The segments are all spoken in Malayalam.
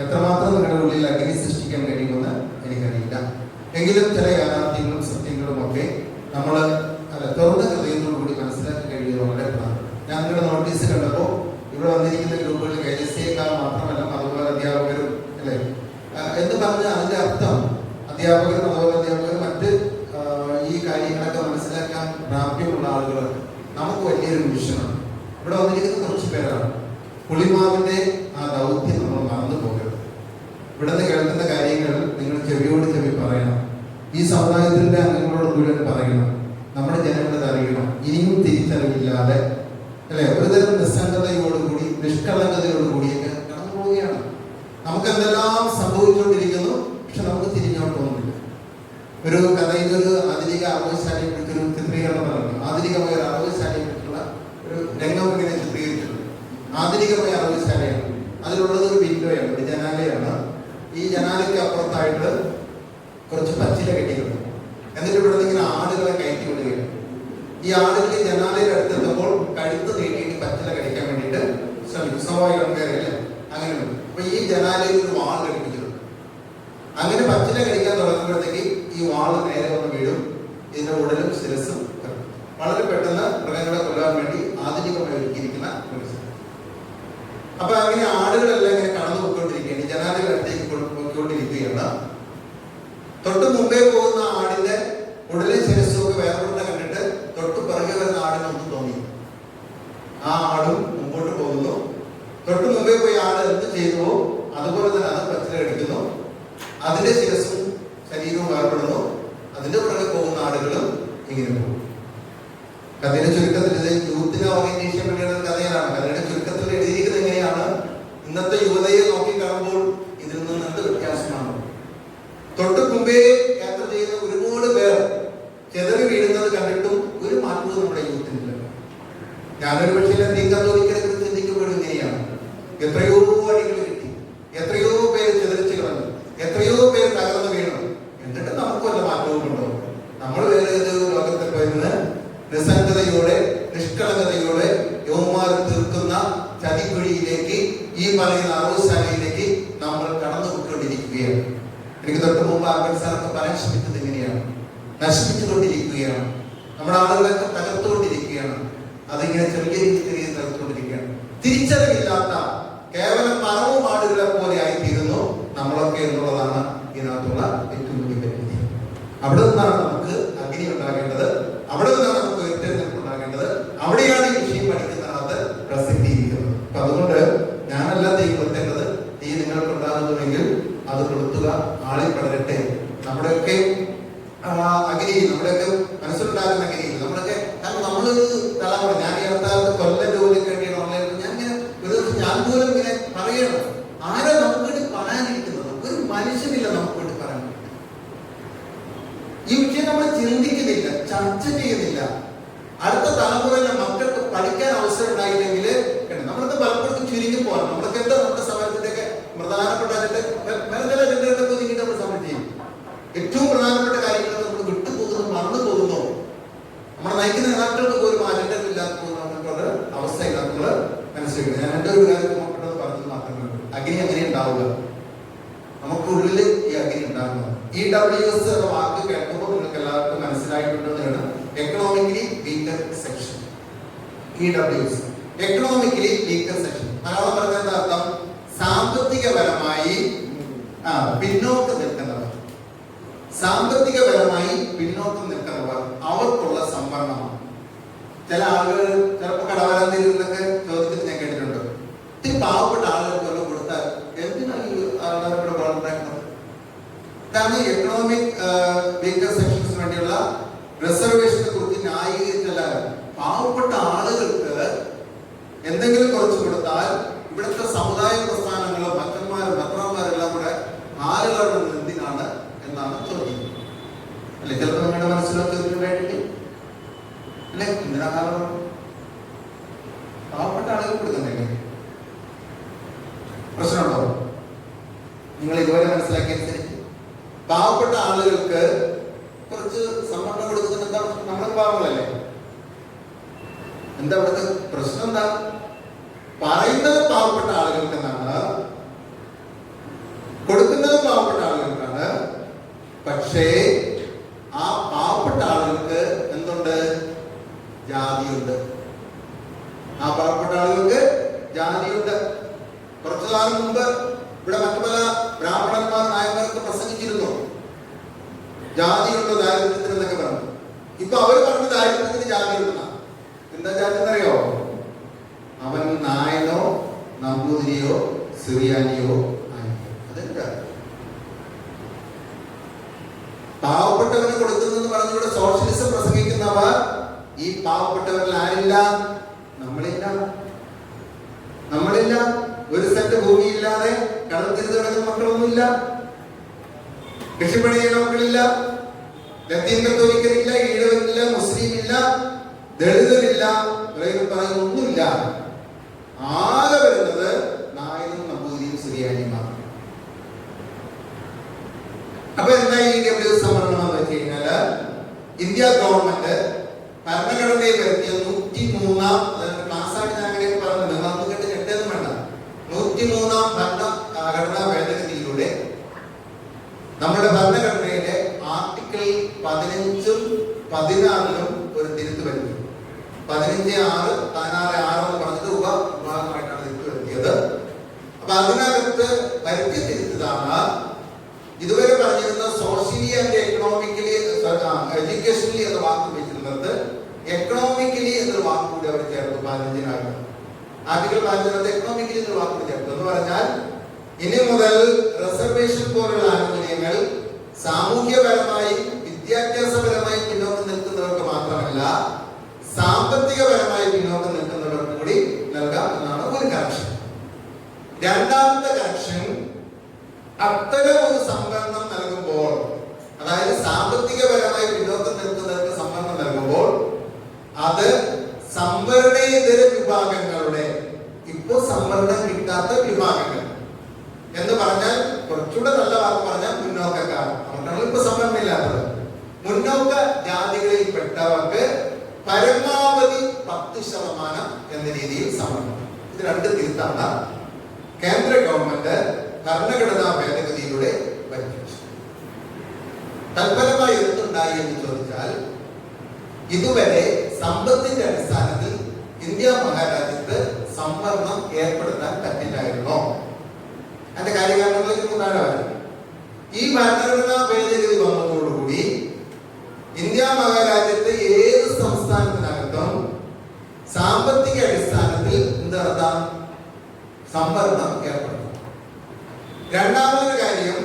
എത്രമാത്രം നിങ്ങളുടെ ഉള്ളിൽ അഗ്നി സൃഷ്ടിക്കാൻ കഴിയുമെന്ന് എനിക്കറിയില്ല. എങ്കിലും ചില യാഥാർത്ഥ്യങ്ങളും സത്യങ്ങളും ഒക്കെ നമ്മൾ തുറന്ന ഹൃദയത്തോടുകൂടി മനസ്സിലാക്കി കഴിയുന്നത് വളരെ പ്രധാനം. ഞാൻ നിങ്ങളുടെ നോട്ടീസ് കണ്ടപ്പോൾ ഇവിടെ വന്നിരിക്കുന്ന ഗ്രൂപ്പുകളിൽ KJCക്കാർ മാത്രമല്ല അതുപോലെ അധ്യാപകരും അല്ലേ എന്ന് പറഞ്ഞാൽ അതിന്റെ അർത്ഥം അധ്യാപകരും അതുപോലെ അധ്യാപകരും മറ്റ് ഈ കാര്യങ്ങളൊക്കെ മനസ്സിലാക്കാൻ പ്രാപ്യമുള്ള ആളുകൾ നമുക്ക് വലിയൊരു മിഷനാണ്. ഇവിടെ വന്നിരിക്കുന്ന കുറച്ച് പേരാണ്. പുളിമാവിന്റെ ആ ദൗത്യം നമ്മൾ മറന്നു പോകരുത്. ഇവിടെ നിന്ന് കേൾക്കുന്ന കാര്യങ്ങൾ നിങ്ങൾ ചെവിയോട് ചെവി പറയണം. ഈ സമുദായത്തിന്റെ അംഗങ്ങളോട് മുഴുവൻ പറയണം. നമ്മുടെ ജനങ്ങളത് അറിയണം. ഇനിയും തിരിച്ചറിവില്ലാതെ അല്ലെ ഒരുതരം നിസ്സംഗതയോടുകൂടി നിഷ്കളങ്കതയോടുകൂടിയൊക്കെ കടന്നു പോവുകയാണ്. നമുക്ക് എന്തെല്ലാം സംഭവിച്ചുകൊണ്ടിരിക്കുന്നു, പക്ഷെ നമുക്ക് തിരിഞ്ഞോട്ടൊന്നുമില്ല. ഒരു കഥയിൽ ഒരു ആധുനിക ആവേശാലയെ കുറിച്ചൊരു ചിത്രീകരണം നടന്നു. ആധുനികമായ ഒരു ആവേശാലയെ കുറിച്ചുള്ള ഒരു രംഗം ഇങ്ങനെ ചിത്രീകരിച്ചിട്ടുണ്ട്. ആധുനികമായ ആവേശാലയാണ്. അതിലുള്ളത് ഒരു വിൻഡോയാണ്, ഒരു ജനാലയാണ്. ഈ ജനാലയ്ക്ക് അപ്പുറത്തായിട്ട് കുറച്ച് പച്ചില കെട്ടിയിട്ടുണ്ട്. എന്നിട്ട് ഇവിടെ നിന്ന് ഇങ്ങനെ ആടുകളെ കയറ്റി വിടുകയാണ്. ഈ ആടുകൾ ജനാലയുടെ അടുത്തെത്തുമ്പോൾ കഴുത്ത് നീട്ടിയിട്ട് പച്ചില കടിക്കാൻ വേണ്ടിയിട്ട് ശ്രമിക്കും. സ്വാഭാവികം കയറിയല്ലേ അങ്ങനെ. അപ്പൊ ഈ ജനാലയിൽ ഒരു വാൾ ഘടിപ്പിച്ചിട്ടുണ്ട്. അങ്ങനെ പച്ചില കടിക്കാൻ തുടങ്ങുമ്പോഴത്തേക്ക് ഈ വാള് നേരെ വന്ന് വീഴും. ഇതിന്റെ ഉടലും ശിരസും വളരെ പെട്ടെന്ന് മൃഗങ്ങളെ കൊല്ലാൻ വേണ്ടി ആധുനികമായി ഒരുക്കിയിരിക്കുന്ന ഒരു സ്ഥലം. അപ്പൊ അങ്ങനെ ആടുകളെല്ലാം ഇങ്ങനെ കടന്നു പോയിക്കൊണ്ടിരിക്കുകയാണ്. ജനാലയുടെ അടുത്തേക്ക് പോയിക്കൊണ്ടിരിക്കുകയാണ്. തൊട്ട് മുമ്പേ പോകുന്ന ആടിന്റെ ഉടലും ശിരസും ഒക്കെ വേർപെടുന്ന കണ്ടിട്ട് തൊട്ട് പിറകെ വരുന്ന ആടിനൊന്നും തോന്നി. ആ ആടും മുമ്പോട്ട് പോകുന്നു. തൊട്ട് മുമ്പേ പോയി ആട് എന്ത് ചെയ്തുവോ അതുപോലെ തന്നെ അത് പച്ചില കടിക്കുന്നു. അതിന്റെ ശിരസും ശരീരവും വേർപെടുന്നു. അതിന്റെ പുറകെ പോകുന്ന ആടുകളും ഇങ്ങനെ പോകും. കഥയുടെ ചുരുക്കത്തിൽ ഇത് യൂത്തിന് ഓറിയന്റേഷൻ വേണ്ടിയുള്ള കഥയിലാണ്. കഥയുടെ ചുരുക്കത്തിൽ എഴുതിയിരിക്കുന്നത് എങ്ങനെയാണ്? ഇന്നത്തെ യുവതയെ നോക്കിക്കാണുമ്പോൾ ഇതിൽ നിന്ന് എന്ത് വ്യത്യാസമാണ്? തൊട്ട് മുമ്പേ യാത്ര ചെയ്യുന്ന ഒരുപാട് പേർ ചെതറി വീഴുന്നത് കണ്ടിട്ടും ഒരു മാറ്റവും നമ്മുടെ യൂത്തിനില്ല. ഞാനൊരു പക്ഷേ തീക്കത്തോലിക്കലെ കുറിച്ച് ചിന്തിക്കുമ്പോഴും ഇങ്ങനെയാണ്. എത്രയോ അടികൾ കിട്ടി, എത്രയോ പേര് ചെതറിച്ച് കളഞ്ഞു, എത്രയോ പേര് തകർന്നു വീണു. എന്നിട്ട് നമുക്ക് വല്ല മാറ്റവും ഉണ്ടോ? നമ്മൾ വേറെ ഏതൊരു ലോകത്തിൽ പോയിരുന്നത് നിസ്സംഗതയോടെ നിഷ്കളങ്കതയോടെ യൗമാർ തീർക്കുന്ന ചതിക്കുഴിയിലേക്ക്, ഈ പറയുന്ന അറവുശാലയിലേക്ക് നമ്മൾ കടന്നു പോയിക്കൊണ്ടിരിക്കുകയാണ്. എനിക്ക് തൊട്ട് മുമ്പ് ആർക്കൻസാറൊക്കെ പറയാൻ ശ്രമിച്ചത് എങ്ങനെയാണ്? നശിപ്പിച്ചുകൊണ്ടിരിക്കുകയാണ്. നമ്മുടെ ആളുകളൊക്കെ തകർത്തുകൊണ്ടിരിക്കുകയാണ്. അതിങ്ങനെ ചെറിയ രീതിയിൽ തകർത്തുകൊണ്ടിരിക്കുകയാണ്. തിരിച്ചറിവില്ലാത്ത കേവലം മറവും ആടുകളെ പോലെ ആയിത്തീരുന്നു നമ്മളൊക്കെ എന്നുള്ളതാണ് ഇതിനകത്തുള്ള ഏറ്റവും വലിയ വ്യക്തി. അവിടെ നിന്നാണ് നമുക്ക് അഗ്നി ഉണ്ടാകേണ്ടത്. അവിടെ നിന്നാണ് നമുക്ക് ഉയർത്തെഴുന്നേൽപ്പ് ഉണ്ടാകേണ്ടത്. അവിടെയാണ് ഈ വിഷയം പഠിക്കുന്നതിനകത്ത് പ്രസക്തിയിരിക്കുന്നത്. അപ്പൊ അതുകൊണ്ട് ഞാനല്ല തീ കൊളുത്തേണ്ടത്. തീ നിങ്ങൾക്ക് ഉണ്ടാകുന്നുവെങ്കിൽ അത് കൊളുത്തുക, ആളിൽ പടരട്ടെ. നമ്മുടെയൊക്കെ അഗ്നിയിൽ, നമ്മുടെയൊക്കെ മനസ്സിലുണ്ടാകുന്ന അഗ്നിയിൽ നമ്മളൊക്കെ, കാരണം നമ്മളൊരു തലമുറ, ഞാൻ ഈ അടുത്ത കൊല്ലം ജോലിക്ക് വേണ്ടിയാണ് ഓൺലൈൻ, ഞാൻ ഇങ്ങനെ ഒരു ദിവസം ഞാൻ പോലും ഇങ്ങനെ പറയണം, ആരാ നമുക്ക് വേണ്ടി പറയാനിരിക്കുന്നത്? ഒരു മനുഷ്യനില്ല നമുക്ക് വേണ്ടി പറയാൻ. ഈ വിഷയം നമ്മൾ ചിന്തിക്കുന്നില്ല, ചർച്ച ചെയ്യുന്നില്ല. അടുത്ത തലമുറയിലെ മക്കൾക്ക് പഠിക്കാൻ അവസരം ഉണ്ടായില്ലെങ്കിൽ നമ്മളൊക്കെ പലപ്പോഴും ചുരുങ്ങി പോകാം. നമ്മളൊക്കെ എന്താ നമ്മുടെ സമരത്തിന്റെ ഒക്കെ പ്രധാനപ്പെട്ട ചില ചിന്തകളൊക്കെ ഒതുങ്ങിയിട്ട് നമ്മൾ സമരം ചെയ്യും. ഏറ്റവും പ്രധാനപ്പെട്ട കാര്യങ്ങൾ നമ്മൾ വിട്ടുപോകുന്നു, മറന്നു പോകുന്നു. നമ്മളെ നയിക്കുന്ന നേതാക്കൾക്ക് പോലും അജണ്ടകൾ ഇല്ലാത്ത പോകുന്ന അവസ്ഥയില്ല നമ്മൾ മനസ്സിലാക്കുന്നത്. ഞാൻ എൻ്റെ ഒരു കാര്യം നോക്കേണ്ടത് പറഞ്ഞത് മാത്രമേ ഉള്ളൂ. അഗ്നി അങ്ങനെ ഉണ്ടാവുക, നമുക്കുള്ളിൽ ഈ അഗ്നി ഉണ്ടാകുന്നത്. EWS എന്ന വാക്ക് കേൾക്കുമ്പോൾ നിങ്ങൾക്ക് എല്ലാവർക്കും മനസ്സിലായിട്ടുണ്ടെന്നാണ്. Economically weaker section. EWS economically weaker section. Malayalam പറഞ്ഞ അർത്ഥം സാമ്പത്തികപരമായി പിന്നോക്കം നിൽക്കുന്നവർ. സാമ്പത്തികപരമായി പിന്നോക്കം നിൽക്കുന്നവർ, അവർക്കുള്ള സംവരണമാണ്. ചില ആളുകൾ ചിലപ്പോൾ കടവരാതിരുന്നൊക്കെ ചോദ്യത്തിൽ ഞാൻ കേട്ടിട്ടുണ്ട്. ഈ പാവപ്പെട്ട ആളുകൾക്കൊക്കെ കൊടുത്താൽ എന്തിനാണ് ഈ ആളുകളെ വളർത്താക്കുന്നത്? കാരണം എക്കണോമിക് വീക്കർ സെക്ഷൻസിന് വേണ്ടിയുള്ള റിസർവേഷനെ കുറിച്ച് ന്യായീകരിച്ചല്ല. പാവപ്പെട്ട ആളുകൾക്ക് എന്തെങ്കിലും കുറച്ച് കൊടുത്താൽ ഇവിടുത്തെ സമുദായ പ്രസ്ഥാനങ്ങളും ഭക്തന്മാരും ഭക്തന്മാരെല്ലാം കൂടെ ആളുകളുടെ എന്തിനാണ് എന്നാണ് ചോദ്യം. അല്ലെ, ചിലപ്പോൾ നിങ്ങളുടെ മനസ്സിലൊക്കെ ഉണ്ടായിട്ടില്ലേ? അല്ലെ, എന്തിനാ കാരണം? പാവപ്പെട്ട ആളുകൾ കൊടുക്കുന്നില്ലേ? പ്രശ്നമുണ്ടോ? നിങ്ങൾ ഇതുവരെ മനസ്സിലാക്കിയനുസരിച്ച് പാവപ്പെട്ട ആളുകൾക്ക് കുറച്ച് സംവരണം കൊടുക്കുന്നത് എന്താ? നമ്മൾ പാവങ്ങളല്ലേ? എന്താ ഇവിടുത്തെ പ്രശ്നം? എന്താ പറയുന്നത്? പാവപ്പെട്ട ആളുകൾക്ക് എന്നാണ്. പക്ഷേ ആ പാവപ്പെട്ട ആളുകൾക്ക് എന്തുണ്ട്? ജാതിയുണ്ട്. ആ പാവപ്പെട്ട ആളുകൾക്ക് ജാതിയുണ്ട്. കുറച്ചു കാലം മുമ്പ് ഇവിടെ മറ്റു പല ബ്രാഹ്മണന്മാർ നായന്മാർക്ക് പ്രസംഗിച്ചിരുന്നു, ജാതിയുണ്ട് ദാരിദ്ര്യത്തിന് എന്നൊക്കെ പറഞ്ഞു. ഇപ്പൊ അവർ പറഞ്ഞ ദാരിദ്ര്യത്തിന് ജാതിയുണ്ടെന്ന. എന്താ ജാതി എന്നറിയോ? അവൻ നായനോ നമ്പൂതിരിയോ സിറിയാനിയോ ആയിരിക്കും. അതെന്താ? പാവപ്പെട്ടവന് കൊടുക്കുന്നെന്ന് പറഞ്ഞിവിടെ സോഷ്യലിസം പ്രസംഗിക്കുന്നവർ ഈ പാവപ്പെട്ടവരിൽ ആരില്ല? നമ്മളില്ല. ഒരു സെന്റ് ഭൂമിയില്ലാതെ കടൽ തിരിച്ചു കിടക്കുന്ന മക്കളൊന്നുമില്ല. കൃഷിപ്പണി ചെയ്യുന്ന മക്കളില്ല. ലത്തീൻ കത്തോലിക്കലില്ല, ഈഴവനില്ല, മുസ്ലിം ഇല്ല, ദളിതരില്ല, പറയുന്നൊന്നുമില്ല. ആകെ വരുന്നത് നായനും നമ്പൂതിരിയും സിറിയാനിയുമാണ്. അപ്പൊ എന്താ ഈ EWS സംവരണം എന്ന് വെച്ച് കഴിഞ്ഞാല് ഇന്ത്യ ഗവൺമെന്റ് ഭരണഘടനയിൽ വരുത്തിയ 103-ാം ക്ലാസ്സായിട്ട് ഞാൻ അങ്ങനെ പറഞ്ഞത് നമുക്ക് കേട്ട് ഞെട്ടൊന്നും വേണ്ട. 103-ാം ഭരണഘടനാ ഭേദഗതിയിലൂടെ നമ്മുടെ ഭരണഘടനയിലെ ആർട്ടിക്കിൾ 15-ഉം 16-ലും ഒരു തിരുത്ത് വരുത്തി. 15(6), 16(6) എന്ന് പറഞ്ഞിട്ട് ഉപഭാഗമായിട്ടാണ് തിരുത്ത് വരുത്തിയത്. അപ്പൊ അതിനകത്ത് വരുത്തിയ തിരുത്തതാണ് ഇതുവരെ പറഞ്ഞിരുന്ന സോഷ്യലി ആൻഡ് എക്കണോമിക്കലി എഡ്യൂക്കേഷണലി എന്ന വാക്ക് വെച്ചിരുന്നത് എക്കണോമിക്കലി എന്നൊരു വാക്ക് കൂടി അവർ ചേർത്തു. 15-നകത്ത് ആർട്ടിക്കിൾ 15-നകത്ത് എക്കണോമിക്കലി എന്നൊരു വാക്ക് കൂടി ചേർത്തു. എന്ന് പറഞ്ഞാൽ ഇനി മുതൽ റിസർവേഷൻ പോലുള്ള ആനുകൂല്യങ്ങൾ സാമൂഹ്യപരമായി വിദ്യാഭ്യാസപരമായി പിന്നോക്കം നിൽക്കുന്നവർക്ക് മാത്രമല്ല സാമ്പത്തികപരമായി പിന്നോക്കം നിൽക്കുന്നവർക്ക് കൂടി നൽകാം എന്നാണ് ഒരു കറക്ഷൻ. രണ്ടാമത്തെ കറക്ഷൻ, അത്തരം ഒരു സംവരണം നൽകുമ്പോൾ, അതായത് സാമ്പത്തികപരമായി പിന്നോക്കം നിൽക്കുന്നവർക്ക് സംവരണം നൽകുമ്പോൾ അത് സംവരണേതര വിഭാഗങ്ങളുടെ, ഇപ്പോ സംവരണം കിട്ടാത്ത വിഭാഗങ്ങൾ എന്ന് പറഞ്ഞാൽ കുറച്ചുകൂടെ നല്ല വാക്ക് പറഞ്ഞാൽ മുന്നോക്കക്കാർ, അവർക്കാണ് ഇപ്പൊ സംവരണം ഇല്ലാത്തത്. മുന്നോക്ക ജാതികളിൽ പെട്ടവർക്ക് പരമാവധി 10% എന്ന രീതിയിൽ സംവരണം. ഇത് രണ്ട് തിരുത്താണ് കേന്ദ്ര ഗവൺമെന്റ് ഭരണഘടനാ ഭേദഗതിയിലൂടെ വരുത്തി. തൽഫലമായി എന്തുണ്ടായി എന്ന് ചോദിച്ചാൽ, ഇതുവരെ സമ്പത്തിന്റെ അടിസ്ഥാനത്തിൽ ഇന്ത്യ മഹാരാജ്യത്ത് സംവരണം ഏർപ്പെടുത്താൻ പറ്റില്ലായിരുന്നോ? അതിന്റെ കാര്യകാരണങ്ങളിലേക്ക് താഴെ വരും. ഈ ഭരണഘടനാ ഭേദഗതി വന്നതോടുകൂടി ഇന്ത്യ മഹാരാജ്യത്ത് ഏത് സംസ്ഥാനത്തിനകത്തും സാമ്പത്തിക അടിസ്ഥാനത്തിൽ എന്താ സംവരണം ഏർപ്പെടുത്തും. രണ്ടാമതൊരു കാര്യം,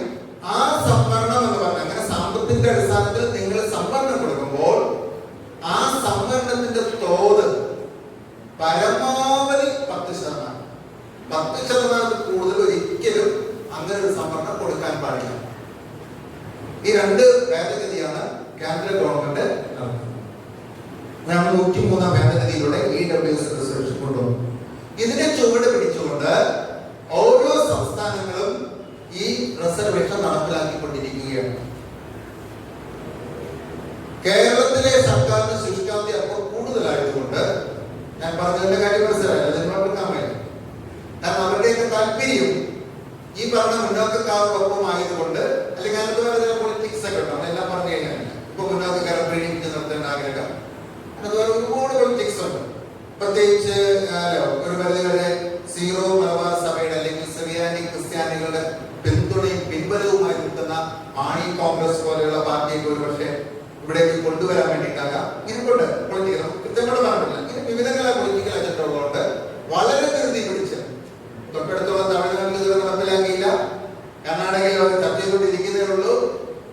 ആ സംവരണം എന്ന് പറഞ്ഞാൽ അങ്ങനെ സാമ്പത്തിക അടിസ്ഥാനത്തിൽ നിങ്ങൾ സംവരണം കൊടുക്കുമ്പോൾ ആ സംവരണത്തിന്റെ തോത് പരമാവധി 10%. 10% കൂടുതൽ ഒരിക്കലും അങ്ങനെ ഒരു സംവരണം കൊടുക്കാൻ പാടില്ല. ഈ രണ്ട് ഭേദഗതിയാണ് കേന്ദ്ര ഗവൺമെന്റ് നടത്തുന്നത്. 103-ാം ഭേദഗതിയിലൂടെ EWS റിസർവേഷൻ കൊണ്ടുവന്നു. ഇതിനെ ചുവട് പിടിച്ചുകൊണ്ട് ഓരോ സംസ്ഥാനങ്ങളും ഈ റിസർവേഷൻ നടപ്പിലാക്കിക്കൊണ്ടിരിക്കുകയാണ്. കേരളത്തിലെ സർക്കാരിന് ശുഷ്കാന്തി അപ്പോൾ കൂടുതലായതുകൊണ്ട് ഞാൻ പറഞ്ഞതിന്റെ കാര്യം മനസ്സിലായില്ല, അതിനോടൊപ്പം വയ്യ. കാരണം അവരുടെയൊക്കെ താല്പര്യം ഈ പറഞ്ഞ മുന്നോക്കക്കാരോടൊപ്പം ആയതുകൊണ്ട്, അല്ലെങ്കിൽ അതിനകത്ത് വേറെ പൊളിറ്റിക്സ് ഒക്കെ ഉണ്ട്, അതെല്ലാം പറഞ്ഞു കഴിഞ്ഞാൽ ഇപ്പൊ മുന്നോക്കക്കാരെ പ്രീണിപ്പിച്ച് നിർത്തേണ്ട ആഗ്രഹം, അതുപോലെ ഒരുപാട് പൊളിറ്റിക്സ് ഉണ്ട്. പ്രത്യേകിച്ച് ഒരു പരിധി വരെ സീറോ മലബാർ സഭയുടെ അല്ലെങ്കിൽ സിറിയാനി ക്രിസ്ത്യാനികളുടെ പിന്തുണയും പിൻബലവുമായി നിൽക്കുന്ന മാണി കോൺഗ്രസ് പോലെയുള്ള പാർട്ടിയൊക്കെ ഒരു പക്ഷേ ഇവിടേക്ക് കൊണ്ടുവരാൻ വേണ്ടിയിട്ടാകാം. ഇങ്ങനെയുണ്ട് പൊളിറ്റിക്കൽ, കൃത്യമായിട്ട് പറഞ്ഞില്ല, ഇങ്ങനെ വിവിധങ്ങളെ പൊളിറ്റിക്കൽ അജണ്ട ഉള്ളതുകൊണ്ട് വളരെ ധൃതി പിടിച്ച് തൊട്ടടുത്തുള്ള തമിഴ്നാട്ടിൽ ഇത് നടപ്പിലാക്കിയില്ല, കർണാടകയിൽ അവർ ചർച്ച ചെയ്തുകൊണ്ടിരിക്കുന്നേ ഉള്ളൂ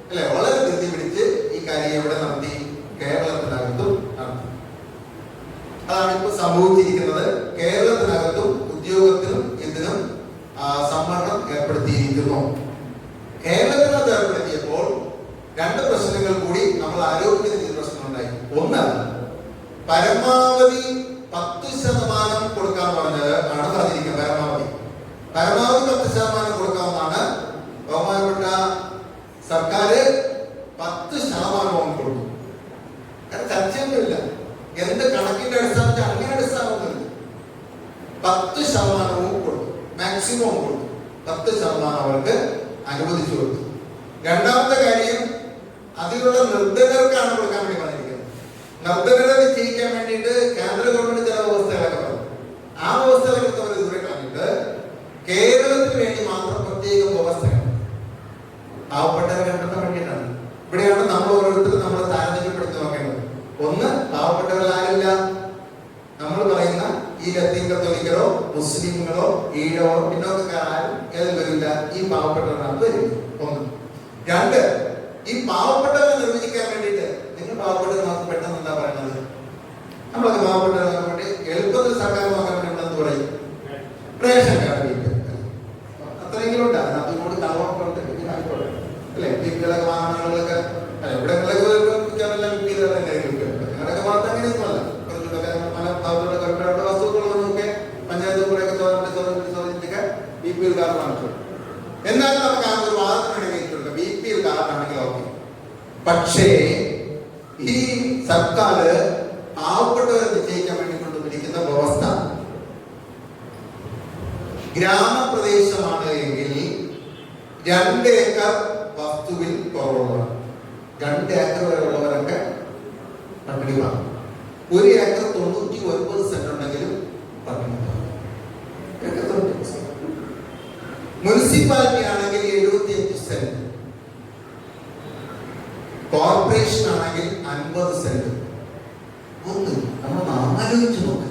അല്ലെ. വളരെ ധൃതി പിടിച്ച് ഈ കാര്യം എവിടെ നടത്തി? കേരളത്തിനകത്തും നടത്തി. അതാണ് ഇപ്പൊ സംഭവിച്ചിരിക്കുന്നത്. കേരളത്തിനകത്തും ഉദ്യോഗത്തിനും ഇതിനും സംവരണം ഏർപ്പെടുത്തിയിരിക്കുന്നു. കേരളത്തിനകത്ത് ഏർപ്പെടുത്തിയപ്പോൾ രണ്ട് പ്രശ്നങ്ങൾ കൂടി നമ്മൾ ആരോഗ്യത്തിന് പ്രശ്നമുണ്ടായി. ഒന്ന്, പരമാവധി 10% കൊടുക്കാൻ പറഞ്ഞത് ആണ് പറഞ്ഞിരിക്കുന്നത്. പരമാവധി 10% കൊടുക്കാവുന്നതാണ്. ബഹുമാനപ്പെട്ട സർക്കാർ 10% കൊടുത്തു. ചർച്ചയൊന്നുമില്ല. എന്ത് കണക്കിന്റെ അടിസ്ഥാനത്തിൽ അങ്ങനെ അടിസ്ഥാനമൊന്നുമില്ല. 10% കൊടുത്തു, മാക്സിമം കൊടുത്തു. 10% അവർക്ക് അനുവദിച്ചു കൊടുത്തു. രണ്ടാമത്തെ കാര്യം, അതിലുള്ള നിർദ്ധനർക്കാണ് കൊടുക്കാൻ വേണ്ടി പറഞ്ഞിരിക്കുന്നത്. നിർദ്ധനരെ നിശ്ചയിക്കാൻ വേണ്ടിയിട്ട് കേന്ദ്ര ഗവൺമെന്റ് ചില വ്യവസ്ഥകളൊക്കെ പറഞ്ഞു. ആ വ്യവസ്ഥകളൊക്കെ അവർ ഇതുവരെ കളഞ്ഞിട്ട് കേരളത്തിന് വേണ്ടി മാത്രം പ്രത്യേക വ്യവസ്ഥകൾ പാവപ്പെട്ടവരെ കണ്ടെത്താൻ വേണ്ടിയിട്ടാണ്. ഇവിടെയാണ് നമ്മൾ ഓരോരുത്തരും നമ്മൾ താരതമ്യപ്പെടുത്തി നോക്കേണ്ടത്. ഒന്ന്, പാവപ്പെട്ടവരാരില്ല, നമ്മൾ പറയുന്ന ഈ ലത്തീൻ കത്തോലിക്കരോ മുസ്ലിങ്ങളോ ഈഴവോ പിന്നോക്കക്കാരും ഏതിൽ വരില്ല, ഈ പാവപ്പെട്ടവരാണ് വരില്ല. ഒന്ന്. രണ്ട്, ഈ പാവപ്പെട്ടവരെ നിർവചിക്കാൻ വേണ്ടിയിട്ട് നിങ്ങൾ പാവപ്പെട്ടവർ നമുക്ക് പെട്ടെന്ന് എന്താ പറയുന്നത്? നമ്മളൊക്കെ പാവപ്പെട്ടവരെ നോക്കാൻ വേണ്ടി എളുപ്പത്തിൽ സർക്കാർ നോക്കാൻ വേണ്ടി നമ്മളെന്ത് പറയും? റേഷൻ കാർഡ് അത്രയെങ്കിലും ഉണ്ട്. അതിനകത്തോട് കളവൊക്കെ അല്ലെ? വീട്ടിലൊക്കെ വാങ്ങുന്ന ആളുകളൊക്കെ ഇവിടങ്ങളിലൊക്കെ ഞങ്ങളൊക്കെ ഭാഗത്ത് അങ്ങനെയൊന്നുമല്ല. കുറച്ചുകൂടെ പല ഭാഗത്തുള്ള കറക്റ്റായിട്ട് വസ്തുക്കളൊക്കെ പഞ്ചായത്ത് കൂടെയൊക്കെ ചോദിച്ചൊക്കെ BPL കാർഡ് വാങ്ങിച്ചു. എന്നാലും നമുക്ക് ആ ഒരു വാദത്തിനിടയിൽ BPL കാർഡാണെങ്കിൽ ഓക്കെ. പക്ഷേ ഈ സർക്കാർ പാവപ്പെട്ടവരെ നിശ്ചയിക്കാൻ വേണ്ടി കൊണ്ടുവന്നിരിക്കുന്ന വ്യവസ്ഥ, ഗ്രാമപ്രദേശമാണ് എങ്കിൽ 2 ഏക്കർ വസ്തുവിൽ കുറവുള്ളവർ, 2 ഏക്കർ വരെ ഉള്ളവരൊക്കെ പട്ടിണി വാങ്ങും. 1 ഏക്കർ 99 സെന്റ് ഉണ്ടെങ്കിലും പട്ടിണി വാങ്ങും. മുനിസിപ്പാലിറ്റി ആണെങ്കിൽ 75 സെന്റ്, കോർപ്പറേഷൻ ആണെങ്കിൽ 50 സെന്റ്. ഒന്ന് നമ്മൾ ആലോചിച്ച് നോക്ക്.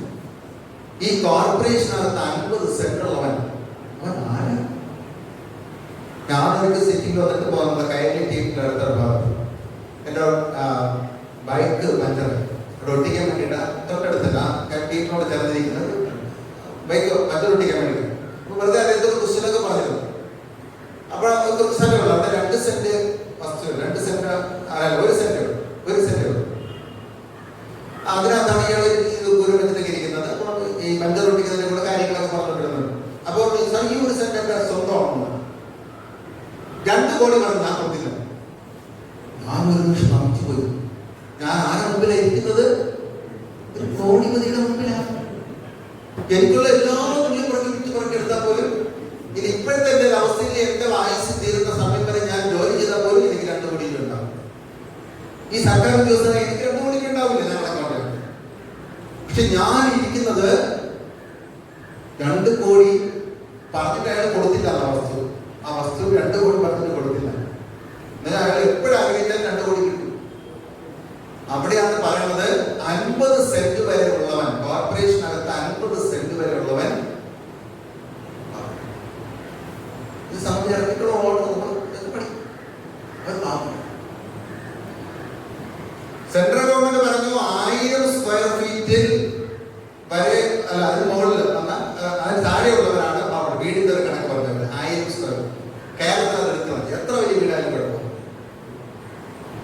ഈ കോർപ്പറേഷനകത്ത് 50 സെന്റ് ഉള്ളവൻ അവൻ ആരാ? ഞാനൊരു സിറ്റിയിൽ വന്നിട്ട് പോകുന്നത് കയറി ടീമിന്റെ അടുത്ത ഭാഗത്ത് എൻ്റെ ബൈക്ക് പഞ്ചർ ഇവിടെ ഒട്ടിക്കാൻ വേണ്ടിയിട്ട് തൊട്ടടുത്തല്ല ടീമിനോട് ചേർന്നിരിക്കുന്നത് ബൈക്ക് പഞ്ചർ ഒട്ടിക്കാൻ വേണ്ടി വെറുതെ അറിയത്തൊരു ക്വസ്റ്റ്യനൊക്കെ പറഞ്ഞിരുന്നു. അപ്പോൾ നമുക്ക് സ്ഥലമുള്ളൂ അവിടെ 2 സെന്റ് വസ്തു, 2 സെന്റ് അല്ല 1 സെന്റ് അതിനകത്താണ് ഇയാൾ ഗുരുവെച്ചിട്ടൊക്കെ ഇരിക്കുന്നത്. അപ്പോൾ ഈ പഞ്ചർ ഒട്ടിക്കുന്നതിന്റെ കൂടെ കാര്യങ്ങളൊക്കെ പറഞ്ഞിട്ടുള്ളത്. അപ്പോൾ ഈ 1 സെന്റ് എന്റെ സ്വന്തമാണ്. 2 കോടി പറഞ്ഞു ഞാൻ കൊടുത്തില്ല. ഞാൻ ഒരു നിമിഷം നമിച്ചു പോയി. ഞാൻ ആരുടെ മുമ്പിലാണ് ഇരിക്കുന്നത്? ഒരു കോടിപതിയുടെ മുമ്പിലാണ്. എനിക്കുള്ള എല്ലാ തുള്ളിയും പുറത്തെടുത്താൽ പോലും ഇനി ഇപ്പോഴത്തെ എന്റെ അവസ്ഥയിൽ എന്റെ ആയുസ് തീരുന്ന സമയം വരെ ഞാൻ ജോലി ചെയ്താൽ പോലും എനിക്ക് 2 കോടി ഉണ്ടാവും. ഈ സർക്കാർ ഉദ്യോഗസ്ഥനെ എനിക്ക് 2 കോടി ഉണ്ടാവില്ല ഞങ്ങളുടെ അക്കൗണ്ടിൽ. പക്ഷെ ഞാൻ ഇരിക്കുന്നത് 2 കോടി പറഞ്ഞിട്ട് അയാൾ കൊടുത്തില്ല. ആ വസ്തു 2 കോടി പറഞ്ഞിട്ട് കൊടുത്തില്ല. എന്നാൽ അയാൾ എപ്പോഴും ആഗ്രഹിച്ചാൽ 2 കോടി കിട്ടും. അവിടെയാണ് പറയുന്നത് 50 സെന്റ് വരെ ഉള്ളവൻ, കോർപ്പറേഷനകത്ത് 50 സെന്റ് വരെ ഉള്ളവൻ സെൻട്രൽ ഗവൺമെന്റ് പറഞ്ഞു 1000 സ്ക്വയർ ഫീറ്റിൽ വരെ അല്ല അതിന് മുകളിൽ അതിന് താഴെയുള്ളവരാണ് അവിടെ വീടിന്റെ ഒരു കണക്ക് പറഞ്ഞത്. 1000 സ്ക്വയർ. കേരളത്തിൽ അത് എടുത്തു മതി. എത്ര വലിയ വീടായാലും കുഴപ്പം.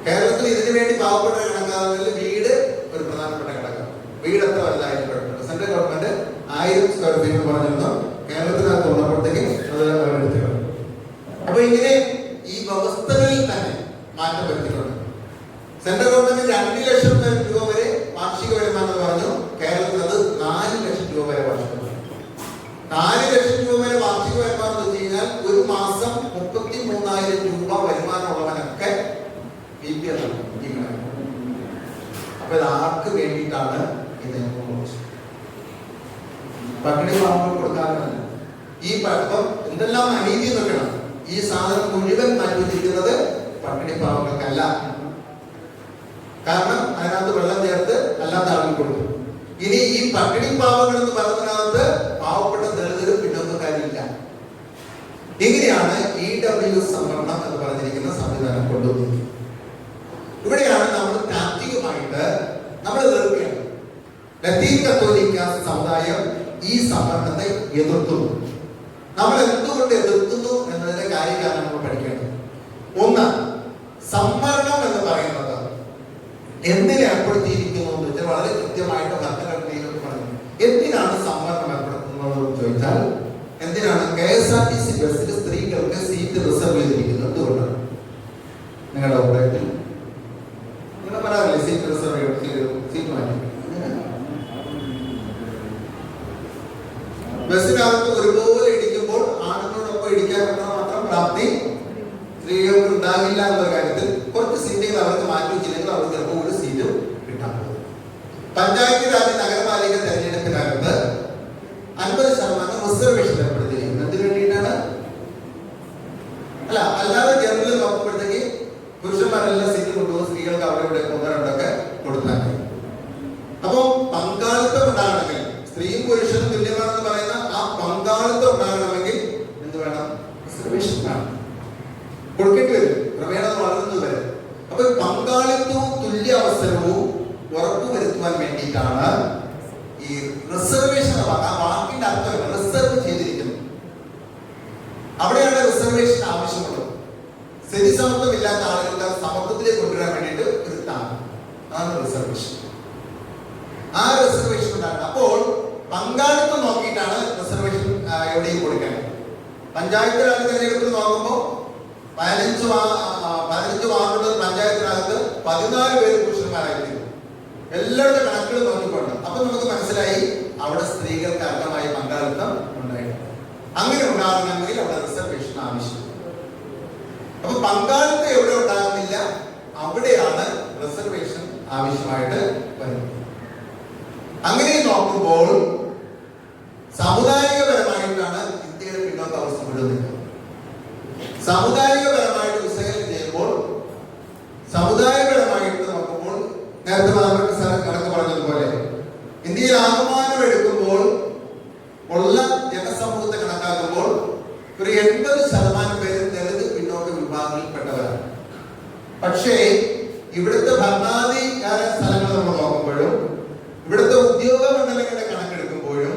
കേരളത്തിൽ ഇതിനു വേണ്ടി പാവപ്പെട്ട കണക്കാകുന്നതിൽ വീട് ഒരു പ്രധാനപ്പെട്ട കണക്കാണ്. വീട് എത്ര വലുതായാലും കുഴപ്പമില്ല. സെൻട്രൽ ഗവൺമെന്റ് 1000 സ്ക്വയർ ഫീറ്റ് പറഞ്ഞിരുന്നു. കേരളത്തിനകത്ത് ഉള്ളപ്പോഴത്തേക്കും അത് എടുത്തു. അപ്പൊ ഇങ്ങനെ ഈ വ്യവസ്ഥകളിൽ തന്നെ മാറ്റം വരുത്തിയിട്ടുണ്ട്. സെൻട്രൽ ഗവൺമെന്റ് 2 ലക്ഷം രൂപ വരെ വാർഷിക വരുമാനം പറഞ്ഞു. കേരളത്തിൽ അത് 4 ലക്ഷം രൂപ വരെ വാർഷിക വരുമാനം. 4 ലക്ഷം രൂപ വരെ വാർഷിക വരുമാനം എന്ന് വെച്ച് കഴിഞ്ഞാൽ ഒരു മാസം 33,000 രൂപ വരുമാനമുള്ളവനൊക്കെ BPL ആണ്. അപ്പൊ ഇത് ആർക്ക് വേണ്ടിയിട്ടാണ് ഇത്? പട്ടിണി പാവങ്ങൾ കൊടുക്കാറുണ്ട്. ഈ അപ്പം എന്തെല്ലാം അനീതി നോക്കണം. ഈ സാധനം മുഴുവൻ മാറ്റിയിരിക്കുന്നത് പട്ടിണി പാവങ്ങൾക്കല്ല. കാരണം അതിനകത്ത് വെള്ളം ചേർത്ത് അല്ലാത്ത ആളുകൾ കൊടുക്കും. ഇനി ഈ പട്ടിണി പാവങ്ങൾ എന്ന് പറയുന്നതിനകത്ത് പാവപ്പെട്ട ദളിതരും പിന്നോക്കക്കാരില്ല. ഇങ്ങനെയാണ് EWS സംവരണം എന്ന് പറഞ്ഞിരിക്കുന്ന സംവിധാനം കൊണ്ടുവന്നത്. ഇവിടെയാണ് നമ്മൾ താത്വികമായിട്ട് നമ്മൾ എതിർക്കേണ്ടത്. ലത്തീൻ കത്തോലിക്ക സമുദായം ഈ സംവരണത്തെ എതിർക്കുന്നു. നമ്മൾ എന്തുകൊണ്ട് എതിർക്കുന്നു എന്നതിന്റെ കാര്യമാണ് നമ്മൾ പഠിക്കേണ്ടത്. ഒന്ന്, സംവരണം എന്ന് പറയുന്നത് എന്തിനെ ഏർപ്പെടുത്തിയിരിക്കുന്നു എന്ന് വെച്ചാൽ വളരെ കൃത്യമായിട്ട് ഭരണഘടനയിലൊക്കെ പറഞ്ഞു. എന്തിനാണ് സംവരണം ഏർപ്പെടുത്തുന്നത് എന്ന് ചോദിച്ചാൽ, എന്തിനാണ് KSRTC ബസ്സിൽ സ്ത്രീകൾക്ക് സീറ്റ് റിസർവ് ചെയ്തിരിക്കുന്നത്? എന്തുകൊണ്ടാണ്? നിങ്ങളുടെ അഭിപ്രായത്തിൽ നിങ്ങൾ പറയാറില്ലേ സീറ്റ് റിസർവ് സീറ്റ് മാറ്റി? ബസ്സിനകത്ത് ഒരുപോലെ ഇടിക്കുമ്പോൾ ആണുങ്ങളോടൊപ്പം ഇടിക്കാൻ മാത്രം പ്രാപ്തി സ്ത്രീകൾക്ക് ഉണ്ടാകില്ല എന്നുള്ള കാര്യത്തിൽ കുറച്ച് സീറ്റുകൾ അവർക്ക് മാറ്റി വെച്ചില്ലെങ്കിൽ അവർക്ക് ചിലപ്പോൾ ഒരു സീറ്റും കിട്ടാൻ പോകും. പഞ്ചായത്ത് രാജ് നഗരപാലിക തെരഞ്ഞെടുപ്പിനകത്ത് 50% റിസർവേഷൻ ഏർപ്പെടുത്തിയിരിക്കുന്നത് എന്തിനു വേണ്ടിയിട്ടാണ്? അല്ലാതെ ജനറൽ നോക്കുമ്പോഴത്തേക്ക് പുരുഷന്മാരെല്ലാം സീറ്റ് കൊണ്ടുപോകും, സ്ത്രീകൾക്ക് അവിടെ ഇവിടെ ഒന്നരണ്ടൊക്കെ കൊടുത്താൽ മതി. അപ്പോൾ പങ്കാളിത്തം ഉണ്ടാകണമെങ്കിൽ, സ്ത്രീയും പുരുഷനും തുല്യമാണെന്ന് പറയുന്ന ആ പങ്കാളിത്തം ഉണ്ടാകണമെങ്കിൽ എന്ത് വേണം? റിസർവേഷൻ വേണം, കൊടുക്കേണ്ടി വരും, ക്രമേണ വളർന്നു വരും. അപ്പൊ പങ്കാളിത്തവും തുല്യ അവസരവും ഉറപ്പുവരുത്തുവാൻ വേണ്ടിയിട്ടാണ് ഈ റിസർവേഷൻ. ആ വാക്കിന്റെ അർത്ഥം റിസർവ് ചെയ്തിരിക്കുന്നു. അവിടെയാണ് റിസർവേഷൻ ആവശ്യമുള്ളത്. സ്ഥിതിസമത്വം ഇല്ലാത്ത ആളുകൾക്ക് സമത്വത്തിലേക്ക് കൊണ്ടുവരാൻ വേണ്ടിയിട്ട് ഒരു സ്ഥാനം, അതാണ് റിസർവേഷൻ. ആ റിസർവേഷൻ ഉണ്ടാക്കണം. അപ്പോൾ പങ്കാളിത്തം നോക്കിയിട്ടാണ് റിസർവേഷൻ എവിടെയും കൊടുക്കേണ്ടത്. പഞ്ചായത്ത് രാജ് തെരഞ്ഞെടുപ്പിൽ നോക്കുമ്പോൾ 15 വാർഡുള്ള പഞ്ചായത്തിനകത്ത് 14 പേര് പുരുഷന്മാരായിരിക്കും. എല്ലാവരുടെ കണക്കുകൾ നോക്കിക്കൊണ്ട് അപ്പൊ നമുക്ക് മനസ്സിലായി അവിടെ സ്ത്രീകൾക്ക് അർഹമായ പങ്കാളിത്തം ഉണ്ടായിട്ടുണ്ട്. അങ്ങനെ ഉണ്ടാകണമെങ്കിൽ അവിടെ റിസർവേഷൻ ആവശ്യമാണ്. അപ്പൊ പങ്കാളിത്തം എവിടെ ഉണ്ടാകുന്നില്ല അവിടെയാണ് റിസർവേഷൻ ആവശ്യമായിട്ട് വരുന്നത്. അങ്ങനെ നോക്കുമ്പോൾ സാമുദായികപരമായിട്ടാണ് ഇന്ത്യയുടെ പിന്നോക്ക അവസ്ഥ വിടുന്നത്. സാമുദായികപരമായിട്ട് വിശകലനം ചെയ്യുമ്പോൾ, സമുദായപരമായിട്ട് നോക്കുമ്പോൾ, നേരത്തെ കണക്ക് പറഞ്ഞതുപോലെ ഇന്ത്യയിൽ ആകമാനം എടുക്കുമ്പോൾ ഉള്ള ജനസമൂഹത്തെ കണക്കാക്കുമ്പോൾ ഒരു 80% പേരും ദളിത് പിന്നോക്ക വിഭാഗങ്ങളിൽപ്പെട്ടവരാണ്. പക്ഷേ ഇവിടുത്തെ ഭരണാധികാര സ്ഥലങ്ങൾ നമ്മൾ നോക്കുമ്പോഴും ഇവിടുത്തെ ഉദ്യോഗ മണ്ഡലങ്ങളുടെ കണക്കെടുക്കുമ്പോഴും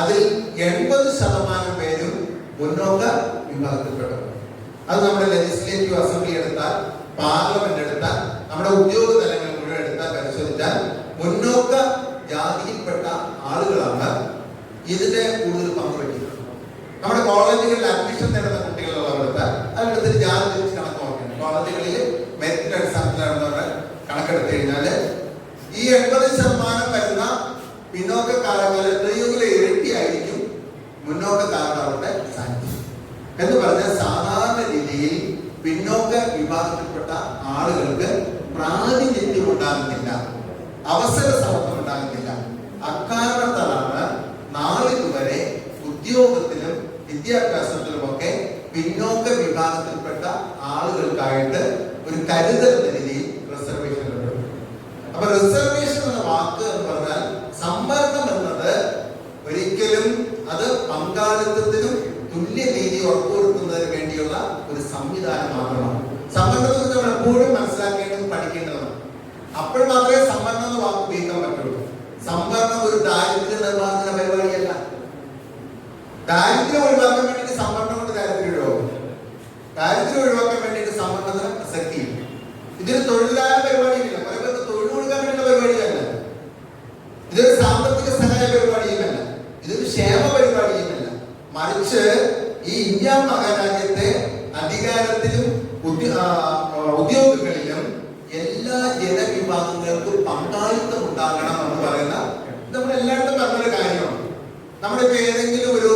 അതിൽ 80% പേരും മുന്നോക്ക വിഭാഗത്തിൽപ്പെട്ടവർ. അത് നമ്മുടെ ലെജിസ്ലേറ്റീവ് അസംബ്ലി എടുത്താൽ, പാർലമെന്റ് എടുത്താൽ, നമ്മുടെ ഉദ്യോഗ തലങ്ങൾ മുഴുവൻ എടുത്താൽ പരിശോധിച്ചാൽ മുന്നോക്ക ജാതിയിൽപ്പെട്ട ആളുകളാണ് ഇതിന്റെ കൂടുതൽ പങ്കുവയ്ക്കുന്നത്. നമ്മുടെ കോളേജുകളിൽ അഡ്മിഷൻ നേടുന്ന കുട്ടികളുള്ളവർക്ക് അതിനടുത്ത് ജാതി തിരിച്ച് കണക്ക് നോക്കണം. കോളേജുകളിൽ മെറിറ്റ് അടിസ്ഥാനത്തിലാണെന്ന് കണക്കെടുത്തു കഴിഞ്ഞാൽ ഈ 80% വരുന്ന പിന്നോക്കക്കാരങ്ങൾ എത്രയെങ്കിലും ഇരട്ടിയായിരിക്കും മുന്നോക്കക്കാരുടെ സാന്നിധ്യം. എന്ന് പറഞ്ഞാൽ സാധാരണ രീതിയിൽ പിന്നോക്ക വിഭാഗത്തിൽപ്പെട്ട ആളുകൾക്ക് പ്രാതിനിധ്യം ഉണ്ടാകുന്നില്ല, അവസര സമത്വം ഉണ്ടാകുന്നില്ല. അക്കാരണത്താലാണ് നാളിതുവരെ ഉദ്യോഗത്തിലും വിദ്യാഭ്യാസത്തിലുമൊക്കെ പിന്നോക്ക വിഭാഗത്തിൽപ്പെട്ട ആളുകൾക്കായിട്ട് ഒരു കരുതൽ എന്ന രീതിയിൽ റിസർവേഷൻ ഉണ്ട്. അപ്പൊ റിസർവേഷൻ എന്ന വാക്ക് എന്ന് പറഞ്ഞാൽ സംവരണം എന്നത് ഒരിക്കലും അത് പങ്കാളിത്തത്തിനും തുല്യനീതി ഉറപ്പുവരുത്തുന്നതിന് വേണ്ടിയുള്ള ഒരു സംവിധാനം മാത്രമാണ്. സംവരണത്തെ കുറിച്ച് നമ്മൾ എപ്പോഴും മനസ്സിലാക്കേണ്ടതും പഠിക്കേണ്ടതാണ്. അപ്പോൾ മാത്രമേ സംവരണം എന്ന വാക്ക് ഉപയോഗിക്കാൻ പറ്റുള്ളൂ. സംവരണം ഒരു ദാരിദ്ര്യ നിർമ്മാർജ്ജന പരിപാടിയല്ല. ദാരിദ്ര്യം ഒഴിവാക്കാൻ വേണ്ടിയിട്ട് സംവരണം കൊണ്ട് ദാരിദ്ര്യം ഒഴിവാക്കും. ദാരിദ്ര്യം ഒഴിവാക്കാൻ വേണ്ടിയിട്ട് സംവരണത്തിന് പ്രസക്തിയില്ല. ഇതൊരു തൊഴിലായ പരിപാടിയില്ല, കുറെ പേർക്ക് തൊഴിൽ കൊടുക്കാൻ വേണ്ടിയുള്ള പരിപാടിയല്ല. ഇതൊരു സാമ്പത്തിക സഹായ പരിപാടിയുമല്ല, ഇതൊരു ക്ഷേമ പരിപാടിയുമല്ല. മറിച്ച് ഈ ഇന്ത്യ മഹാരാജ്യത്തെ അധികാരത്തിലും ഉദ്യോഗങ്ങളിലും എല്ലാ ജനവിഭാഗങ്ങൾക്കും പങ്കാളിത്തം ഉണ്ടാകണം എന്ന് പറയുന്ന നമ്മൾ എല്ലായിടത്തും പറഞ്ഞൊരു കാര്യമാണ്. നമ്മളിപ്പോ ഏതെങ്കിലും ഒരു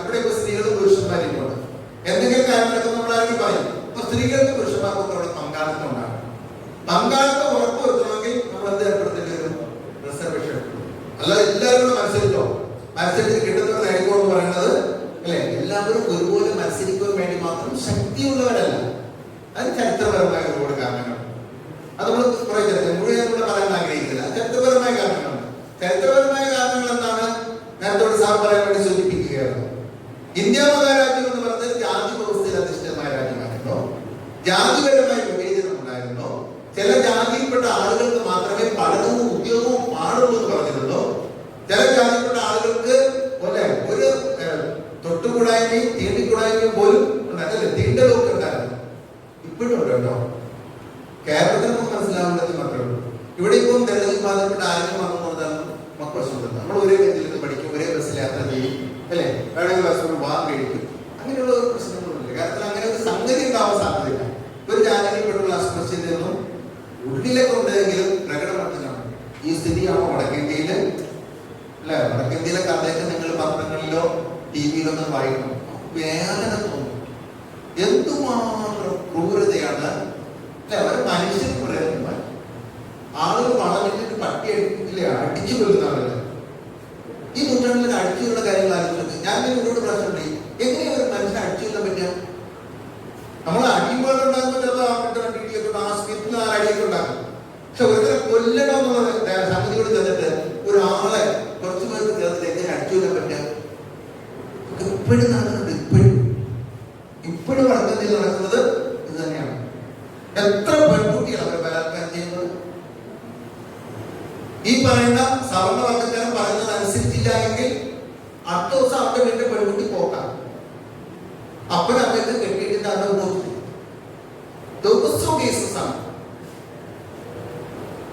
ഇവിടെ ഇപ്പൊ സ്ത്രീകളും പുരുഷന്മാരും ഉണ്ട്, എന്തെങ്കിലും കാര്യങ്ങളൊക്കെ നമ്മൾ ആരെങ്കിലും പറയും, അപ്പൊ സ്ത്രീകൾക്ക് പുരുഷന്മാർക്കൊക്കെ അവിടെ പങ്കാളിത്തം ഉണ്ടാകണം. പങ്കാളിത്തം ഉറപ്പുവരുത്തണമെങ്കിൽ നമ്മൾ എന്ത് ഏർപ്പെടുത്തേണ്ടി വരും? റിസർവേഷൻ ഏർപ്പെടുത്തും. അല്ലാതെ എല്ലാവരും മത്സരിച്ചോ, മത്സരിച്ച് കിട്ടുന്നത് നേടിക്കോ എന്ന് പറയുന്നത് അല്ലെ? എല്ലാവരും ഒരുപോലെ മത്സരിക്കാൻ വേണ്ടി മാത്രം ശക്തിയുള്ളവരല്ല. അത് ചരിത്രപരമായ ഒരുപാട് കാരണങ്ങൾ. അത് നമ്മൾ കുറെ മുഴുവൻ നമ്മൾ പറയാൻ ആഗ്രഹിക്കുന്നില്ല. ചരിത്രപരമായ കാരണങ്ങളുണ്ട്. ചരിത്രപരമായ കാരണങ്ങൾ എന്താണ്? നേരത്തോട് സാർ പറയാൻ വേണ്ടി സൂചിപ്പിക്കുകയാണ്. ഇന്ത്യ മഹാരാജ്യം എന്ന് പറഞ്ഞത് ജാതി വ്യവസ്ഥയിൽ അധിഷ്ഠിതമായ രാജ്യമായിരുന്നു. ജാതിപരമായ വിവേചനം ഉണ്ടായിരുന്നു. ചില ജാതിയിൽപ്പെട്ട ആളുകൾക്ക് മാത്രമേ പഠനവും ഉദ്യോഗവും പാടുള്ളൂ എന്ന് പറഞ്ഞിരുന്നു. ചില ജാതിയിൽപ്പെട്ട ആളുകൾക്ക് പോലെ ഒരു തൊട്ടുകൂടായ്മയും തീണ്ടിക്കൂടായ്മയും പോലും ഉണ്ടായിരുന്നില്ല, തീണ്ടലൊക്കെ ഉണ്ടായിരുന്നു. ഇപ്പോഴും ഉണ്ട് കേട്ടോ. കേരളത്തിൽ നമുക്ക് മനസ്സിലാവേണ്ടത് മാത്രമേ ഉള്ളൂ. ഇവിടെ ഇപ്പം ദളിത് വിഭാഗത്തിൽപ്പെട്ട ആരെങ്കിലും വന്നു കൊടുത്താണ് നമുക്ക് പ്രശ്നമുണ്ട്. നമ്മൾ ഒരേ ബെഞ്ചിൽ നിന്ന് പഠിക്കും, ഒരേ ബസ്സിൽ യാത്ര ചെയ്യും, അല്ലെ? വേണമെങ്കിൽ ബസ് വാങ്ങാൻ കഴിക്കും. അങ്ങനെയുള്ള ഒരു പ്രശ്നങ്ങളൊന്നുമില്ല. കാരണം അങ്ങനെ ഒരു സംഗതി ഉണ്ടാവാൻ സാധ്യതയില്ല. ഒരു ജാതിയിൽപ്പെട്ടുള്ള അസ്പൃശ്യതയൊന്നും ഉള്ളിലെ കൊണ്ടെങ്കിലും പ്രകടമാക്കുന്നതാണ്. ഈ സ്ഥിതിയാണോ വടക്കേന്ത്യയില്? അല്ലെ, വടക്കേന്ത്യയിലെ കഥയൊക്കെ നിങ്ങൾ പത്രങ്ങളിലോ ടി വിയിലൊന്നും വായിക്കണം, വേദന തോന്നും. എന്തുമാത്രം ക്രൂരതയാണ്. അല്ലെ, അവർ മനുഷ്യർക്ക് പ്രയോജനമായി. ആളുകൾ വളമിട്ടിട്ട് പട്ടി അടിക്കില്ലേ, അടിച്ചു കൊല്ലുന്ന ആളുകൾ. ഈ നൂറ്റാണ്ടിൽ അടിച്ചുള്ള കാര്യങ്ങൾ ആലോചിച്ചത് ഞാൻ ഒരുപാട് പ്രശ്നമുണ്ട്. എങ്ങനെയാണ് ഒരു മനുഷ്യനെ അടിച്ചു കൊല്ലാൻ പറ്റുക? നമ്മൾ അടിയുമ്പോൾ ഉണ്ടാകുമ്പോൾ ചിലപ്പോൾ ആ സ്മിത്തിന് ആ അടിയൊക്കെ ഉണ്ടാക്കും. പക്ഷെ ഒരുത്തരെ കൊല്ലണമെന്നുള്ള സമിതിയോട് ചെന്നിട്ട് ഒരാളെ കുറച്ചു പേർക്ക് ചേർന്നിട്ട് എങ്ങനെ അടിച്ചു കൊല്ലാൻ പറ്റുക? ഇപ്പോഴും നടക്കുന്നുണ്ട്. ഇപ്പോഴും വടക്കത്തിൽ നടക്കുന്നത് ഇത് തന്നെയാണ്. എത്ര പെൺകുട്ടികൾ അവരെ ബലാത്കാരം ചെയ്യുന്നത്? ഈ പറയുന്ന സവർണവർഗക്കാരൻ പറയുന്നത് അനുസരിച്ചില്ല എങ്കിൽ അടുത്ത ദിവസം അവരുടെ വീട്ടിൽ പെൺകുട്ടി പോക്കാം. അപ്പനമ്മയ്ക്ക് കെട്ടിയിട്ട് അവരുടെ പോസ്റ്റ് ദിവസവും കേസസ് ആണ്.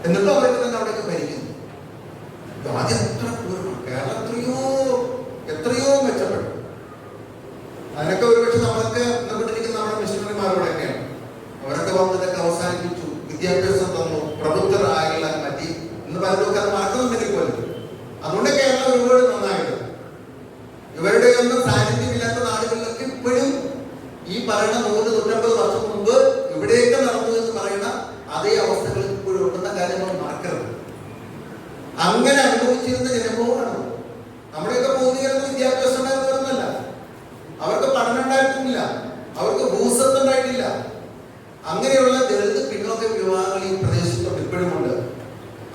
എന്നിട്ടും അവർക്ക് തന്നെ അവിടെയൊക്കെ ഭരിക്കുന്നു. ആദ്യം എത്ര പൂർണ്ണം, കേരളം എത്രയോ മെച്ചപ്പെട്ടു. അതിനൊക്കെ ഒരുപക്ഷെ നമ്മളൊക്കെ ബന്ധപ്പെട്ടിരിക്കുന്ന നമ്മുടെ മിഷണറിമാരോടൊക്കെയാണ്. അവരൊക്കെ വന്നതൊക്കെ അവസാനിപ്പിച്ചു, വിദ്യാഭ്യാസം തന്നു, പ്രബുദ്ധരായുള്ള പറ്റി എന്ന് പലരും അത് മറക്കുന്നുണ്ടെങ്കിൽ പോലും. അതുകൊണ്ട് കേരളം ഒരുപാട് നന്നായത്. ഇവരുടെ ഒന്നും സാന്നിധ്യമില്ലാത്ത നാടുകളിലൊക്കെ ഇപ്പോഴും ഈ പറയുന്ന 100-150 വർഷം മുമ്പ് ഇവിടെയൊക്കെ നടന്നു എന്ന് പറയുന്ന അതേ അവസ്ഥകൾ ഇപ്പോഴും ഉണ്ടെന്ന കാര്യം നമ്മൾ മറക്കരുത്. അങ്ങനെ അനുഭവിച്ചിരുന്ന ജനഭവമാണ്. നമ്മുടെയൊക്കെ പൂർവികർക്ക് വിദ്യാഭ്യാസം ഉണ്ടായിരുന്നവരൊന്നല്ല. അവർക്ക് പഠനം ഉണ്ടായിരുന്നില്ല, അവർക്ക് ഭൂസ്വത്ത് ഉണ്ടായിട്ടില്ല. അങ്ങനെയുള്ള ദളിത് പിന്നോക്ക വിഭാഗങ്ങൾ ഈ പ്രദേശത്തോട്ട് ഇപ്പോഴും ഉണ്ട്.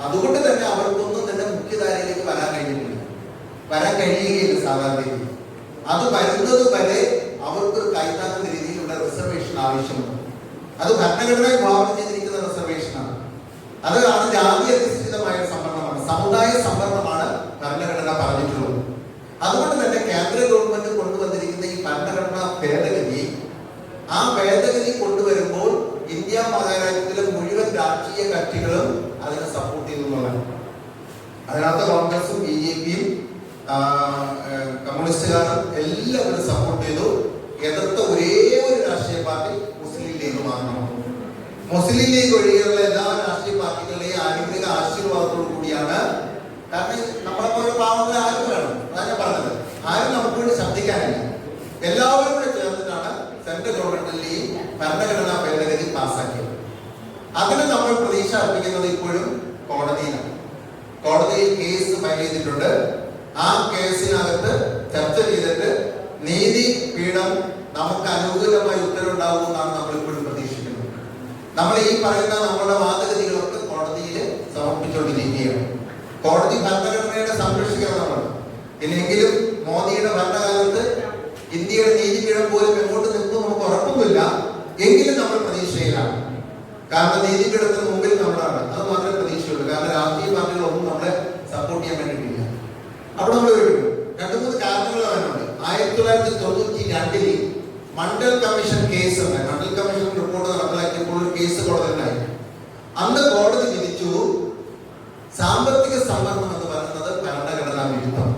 അതുകൊണ്ട് തന്നെ അവർക്കൊന്നും തന്നെ മുഖ്യധാരയിലേക്ക് വരാൻ കഴിയുകയില്ല സാധാരണ. അത് വരുന്നത് വരെ അവർക്കൊരു കൈത്താങ്ങുന്ന രീതിയിലുള്ള റിസർവേഷൻ ആവശ്യമുണ്ട്. അത് ഭരണഘടനയിൽ വിഭാവനം ചെയ്തിരിക്കുന്ന റിസർവേഷനാണ്. അതാണ് ജാതി അധിഷ്ഠിതമായ സംവരണമാണ്, സമുദായ സംവരണമാണ് ഭരണഘടന പറഞ്ഞിട്ടുള്ളത്. അതുകൊണ്ട് തന്നെ കേന്ദ്ര ഗവൺമെന്റ് കൊണ്ടുവന്നിരിക്കുന്ന ഈ ഭരണഘടനാ ഭേദഗതി, ആ ഭേദഗതി കൊണ്ടുവരുമ്പോൾ ഇന്ത്യ മഹാരാജ്യത്തിലെ മുഴുവൻ രാഷ്ട്രീയ കക്ഷികളും അതിനെ സപ്പോർട്ട് ചെയ്തു എന്നുള്ളതാണ്. അതിനകത്ത് കോൺഗ്രസും BJPയും കമ്മ്യൂണിസ്റ്റുകാരും എല്ലാവരും സപ്പോർട്ട് ചെയ്തു. എതിർത്ത ഒരേ ഒരു രാഷ്ട്രീയ പാർട്ടി മുസ്ലിം ലീഗ് മാത്രമാണ്. മുസ്ലിം ലീഗ് ഒഴികെയുള്ള എല്ലാ രാഷ്ട്രീയ പാർട്ടികളുടെയും ആനുകൂലിക ആശീർവാദത്തോടു കൂടിയാണ്. കാരണം നമ്മളെ പോലെ പാവങ്ങൾ ആരും വേണം, അതാണ് ഞാൻ പറഞ്ഞത്. ആരും നമുക്ക് വേണ്ടി ശബ്ദിക്കാനില്ല. എല്ലാവരും കൂടെ ചേർന്നിട്ടാണ് സെൻട്രൽ ഗവൺമെന്റിലെയും ഭരണഘടനാ ഭേദഗതി പാസ്സാക്കിയത്. അതിന് നമ്മൾ പ്രതീക്ഷ അർപ്പിക്കുന്നത് ഇപ്പോഴും കോടതിയിലാണ്. കോടതിയിൽ കേസ് ഫയൽ ചെയ്തിട്ടുണ്ട്. ആ കേസിനകത്ത് ചർച്ച ചെയ്തിട്ട് നീതിപീഠം നമുക്ക് അനുകൂലമായ ഉത്തരവുണ്ടാവുമെന്നാണ് നമ്മൾ ഇപ്പോഴും പ്രതീക്ഷിക്കുന്നത്. നമ്മൾ ഈ പറയുന്ന നമ്മുടെ വാദഗതികളൊക്കെ കോടതിയിൽ സമർപ്പിച്ചുകൊണ്ടിരിക്കുകയാണ്. കോടതി ഭരണഘടനയുടെ സംരക്ഷിക്കുന്നതാണ്. ഇല്ലെങ്കിലും മോദിയുടെ ഭരണകാലത്ത് ഇന്ത്യയുടെ നീതിപീഠം പോലും എങ്ങോട്ട് നിൽക്കും നമുക്ക് ഉറപ്പൊന്നുമില്ല. എങ്കിലും നമ്മൾ പ്രതീക്ഷയിലാണ്. കാരണം നീതിപീഠത്തിന് മുമ്പിൽ നമ്മളാണ്. അത് മാത്രമേ പ്രതീക്ഷയുള്ളൂ. കാരണം രാഷ്ട്രീയ പാർട്ടികളൊന്നും നമ്മളെ സപ്പോർട്ട് ചെയ്യാൻ വേണ്ടിയിട്ടില്ല. അവിടെ നമ്മൾ കേട്ടു 2-3 കാരണങ്ങൾ അതിനുണ്ട്. 1992 മണ്ഡൽ കമ്മീഷൻ കേസ് ഉണ്ട്. മണ്ഡൽ കമ്മീഷൻ റിപ്പോർട്ട് നടപ്പിലാക്കിയപ്പോൾ ഒരു കേസ് കോടതിയിലായി. അന്ന് കോടതി വിധിച്ചു സാമ്പത്തിക സംവരണം എന്ന് പറയുന്നത് ഭരണഘടനാ വിരുദ്ധം.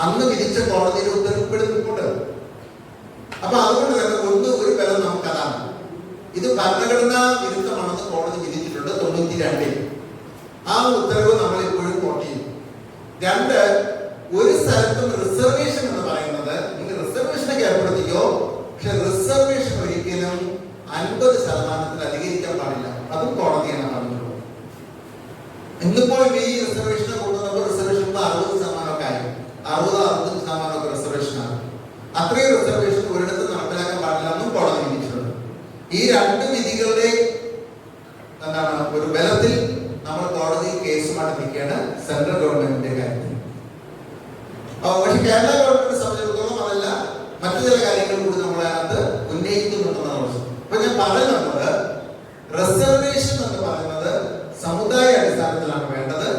അന്ന് വിധിച്ച കോടതിയുടെ ഉത്തരവുപ്പെടുന്നുണ്ട്. അപ്പൊ അതുകൊണ്ട് തന്നെ ഒരു ബലം നമുക്കതാണ്. ഇത് ഭരണഘടനാ വിരുദ്ധമാണെന്ന് കോടതി വിധിച്ചിട്ടുണ്ട് 92. ആ ഉത്തരവ് നമ്മൾ ഇപ്പോഴും കോട്ട് ചെയ്യും. 2, ഒരു സ്ഥലത്തും റിസർവേഷൻ എന്ന് പറയുന്നത് നിങ്ങൾ റിസർവേഷനൊക്കെ ഏർപ്പെടുത്തിക്കോ, പക്ഷെ റിസർവേഷൻ ഒരിക്കലും 50% അധികരിക്കാൻ പാടില്ല. അതും കോടതിയാണ് പറഞ്ഞിട്ടുള്ളത്. ഇന്നിപ്പോൾ ഈ റിസർവേഷനെ കൊണ്ടുവന്നപ്പോൾ റിസർവേഷൻ 60% ആയി. 60-60% റിസർവേഷനാണ്. അത്രയും റിസർവേഷൻ ഒരിടത്ത് നടപ്പിലാക്കാൻ പാടില്ല എന്നും കോടതി വിധിച്ചിട്ടുണ്ട്. ഈ 2 വിധികളുടെ ഒരു ബലത്തിൽ നമ്മൾ കോടതിയിൽ കേസുമായിട്ട് നിൽക്കുകയാണ് സെൻട്രൽ ഗവൺമെന്റിന്റെ കാര്യത്തിൽ. പക്ഷെ കേരള ഗവൺമെന്റിനെ സംബന്ധിച്ചിടത്തോളം അതല്ല, മറ്റു ചില കാര്യങ്ങൾ കൂടി നമ്മളതിനകത്ത് ഉന്നയിക്കുന്നുണ്ടെന്നാണ് പ്രശ്നം. അപ്പൊ ഞാൻ പറയുന്നത് റിസർവേഷൻ എന്ന് പറയുന്നത് സമുദായ അടിസ്ഥാനത്തിലാണ് വേണ്ടത്.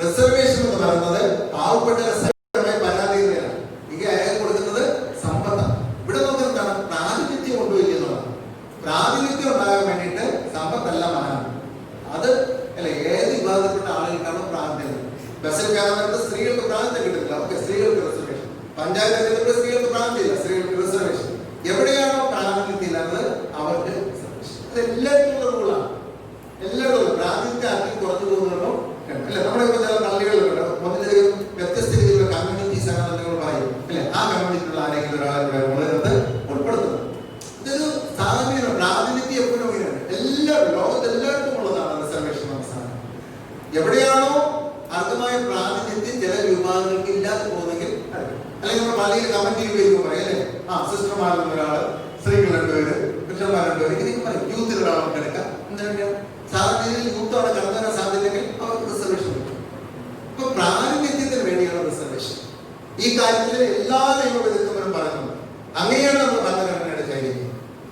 റിസർവേഷൻ എന്ന് പറയുന്നത് പാവപ്പെട്ട പരാതികളാണ്. ഇങ്ങനെ അയാൾ കൊടുക്കുന്നത് സമ്പത്താണ്. ഇവിടെ നോക്കുന്നത് എന്താണ്? പ്രാതിനിധ്യം കൊണ്ടുവരിക എന്നുള്ളതാണ്. പ്രാതിനിധ്യം ഉണ്ടാകാൻ വേണ്ടിയിട്ട് സമ്പത്തല്ല മാനം. അത് അല്ല, ഏത് വിഭാഗത്തിൽപ്പെട്ട ആളുകൾക്കാണ് പ്രാതിനിധ്യം. ബസ്സിൽ കയറുന്നത് സ്ത്രീകൾക്ക് പ്രാതിനിധ്യം കിട്ടുന്നില്ല. ഓക്കെ, സ്ത്രീകൾക്ക് റിസർവേഷൻ. പഞ്ചായത്ത് തെരഞ്ഞെടുപ്പിൽ സ്ത്രീകൾക്ക് പ്രാതിനിധ്യമില്ല, സ്ത്രീകൾക്ക് റിസർവേഷൻ. എവിടെയാണോ പ്രാതിനിധ്യം ഇല്ലാത്തത് അവർക്ക് റിസർവേഷൻ. അത് എല്ലാവർക്കും റൂളാണ്. എല്ലായിടും പ്രാതിനിധ്യം ആർക്കും കുറഞ്ഞു പോകുന്നുണ്ടോ? അല്ല, നമ്മുടെ ചില പള്ളികളിലുണ്ട് ഒന്നിലധികം വ്യത്യസ്ത രീതിയിലുള്ള കമ്മ്യൂണിറ്റീസ് ആണ് നിങ്ങൾ പറയും അല്ലെ. ആ കമ്മ്യൂണിറ്റിയിലുള്ള ആരെങ്കിലും ഒരാളെ ഉൾപ്പെടുത്തുന്നത് ഇതൊരു സാധാരണ പുരുഷന്മാരിൽ ഒരാള്, സ്ത്രീകൾ 2 പേര്, പുരുഷന്മാർ 2 പേര്, ഇങ്ങനെയൊക്കെ പറയും. യൂത്തിൽ ഒരാളെ എടുക്കാം. എന്താണ് സാധാരണ രീതിയിൽ യൂത്ത് അവിടെ കടന്നു വരാൻ സാധ്യതയില്ലെങ്കിൽ അവർക്ക് റിസർവേഷൻ കിട്ടും. അപ്പൊ പ്രാതിനിധ്യത്തിന് വേണ്ടിയാണ് റിസർവേഷൻ. ഈ കാര്യത്തിൽ എല്ലാ നിയമവിദഗ്ധരും പറയുന്നുണ്ട്. അങ്ങനെയാണ് നമ്മൾ ഭരണഘടനയുടെ ശൈലി.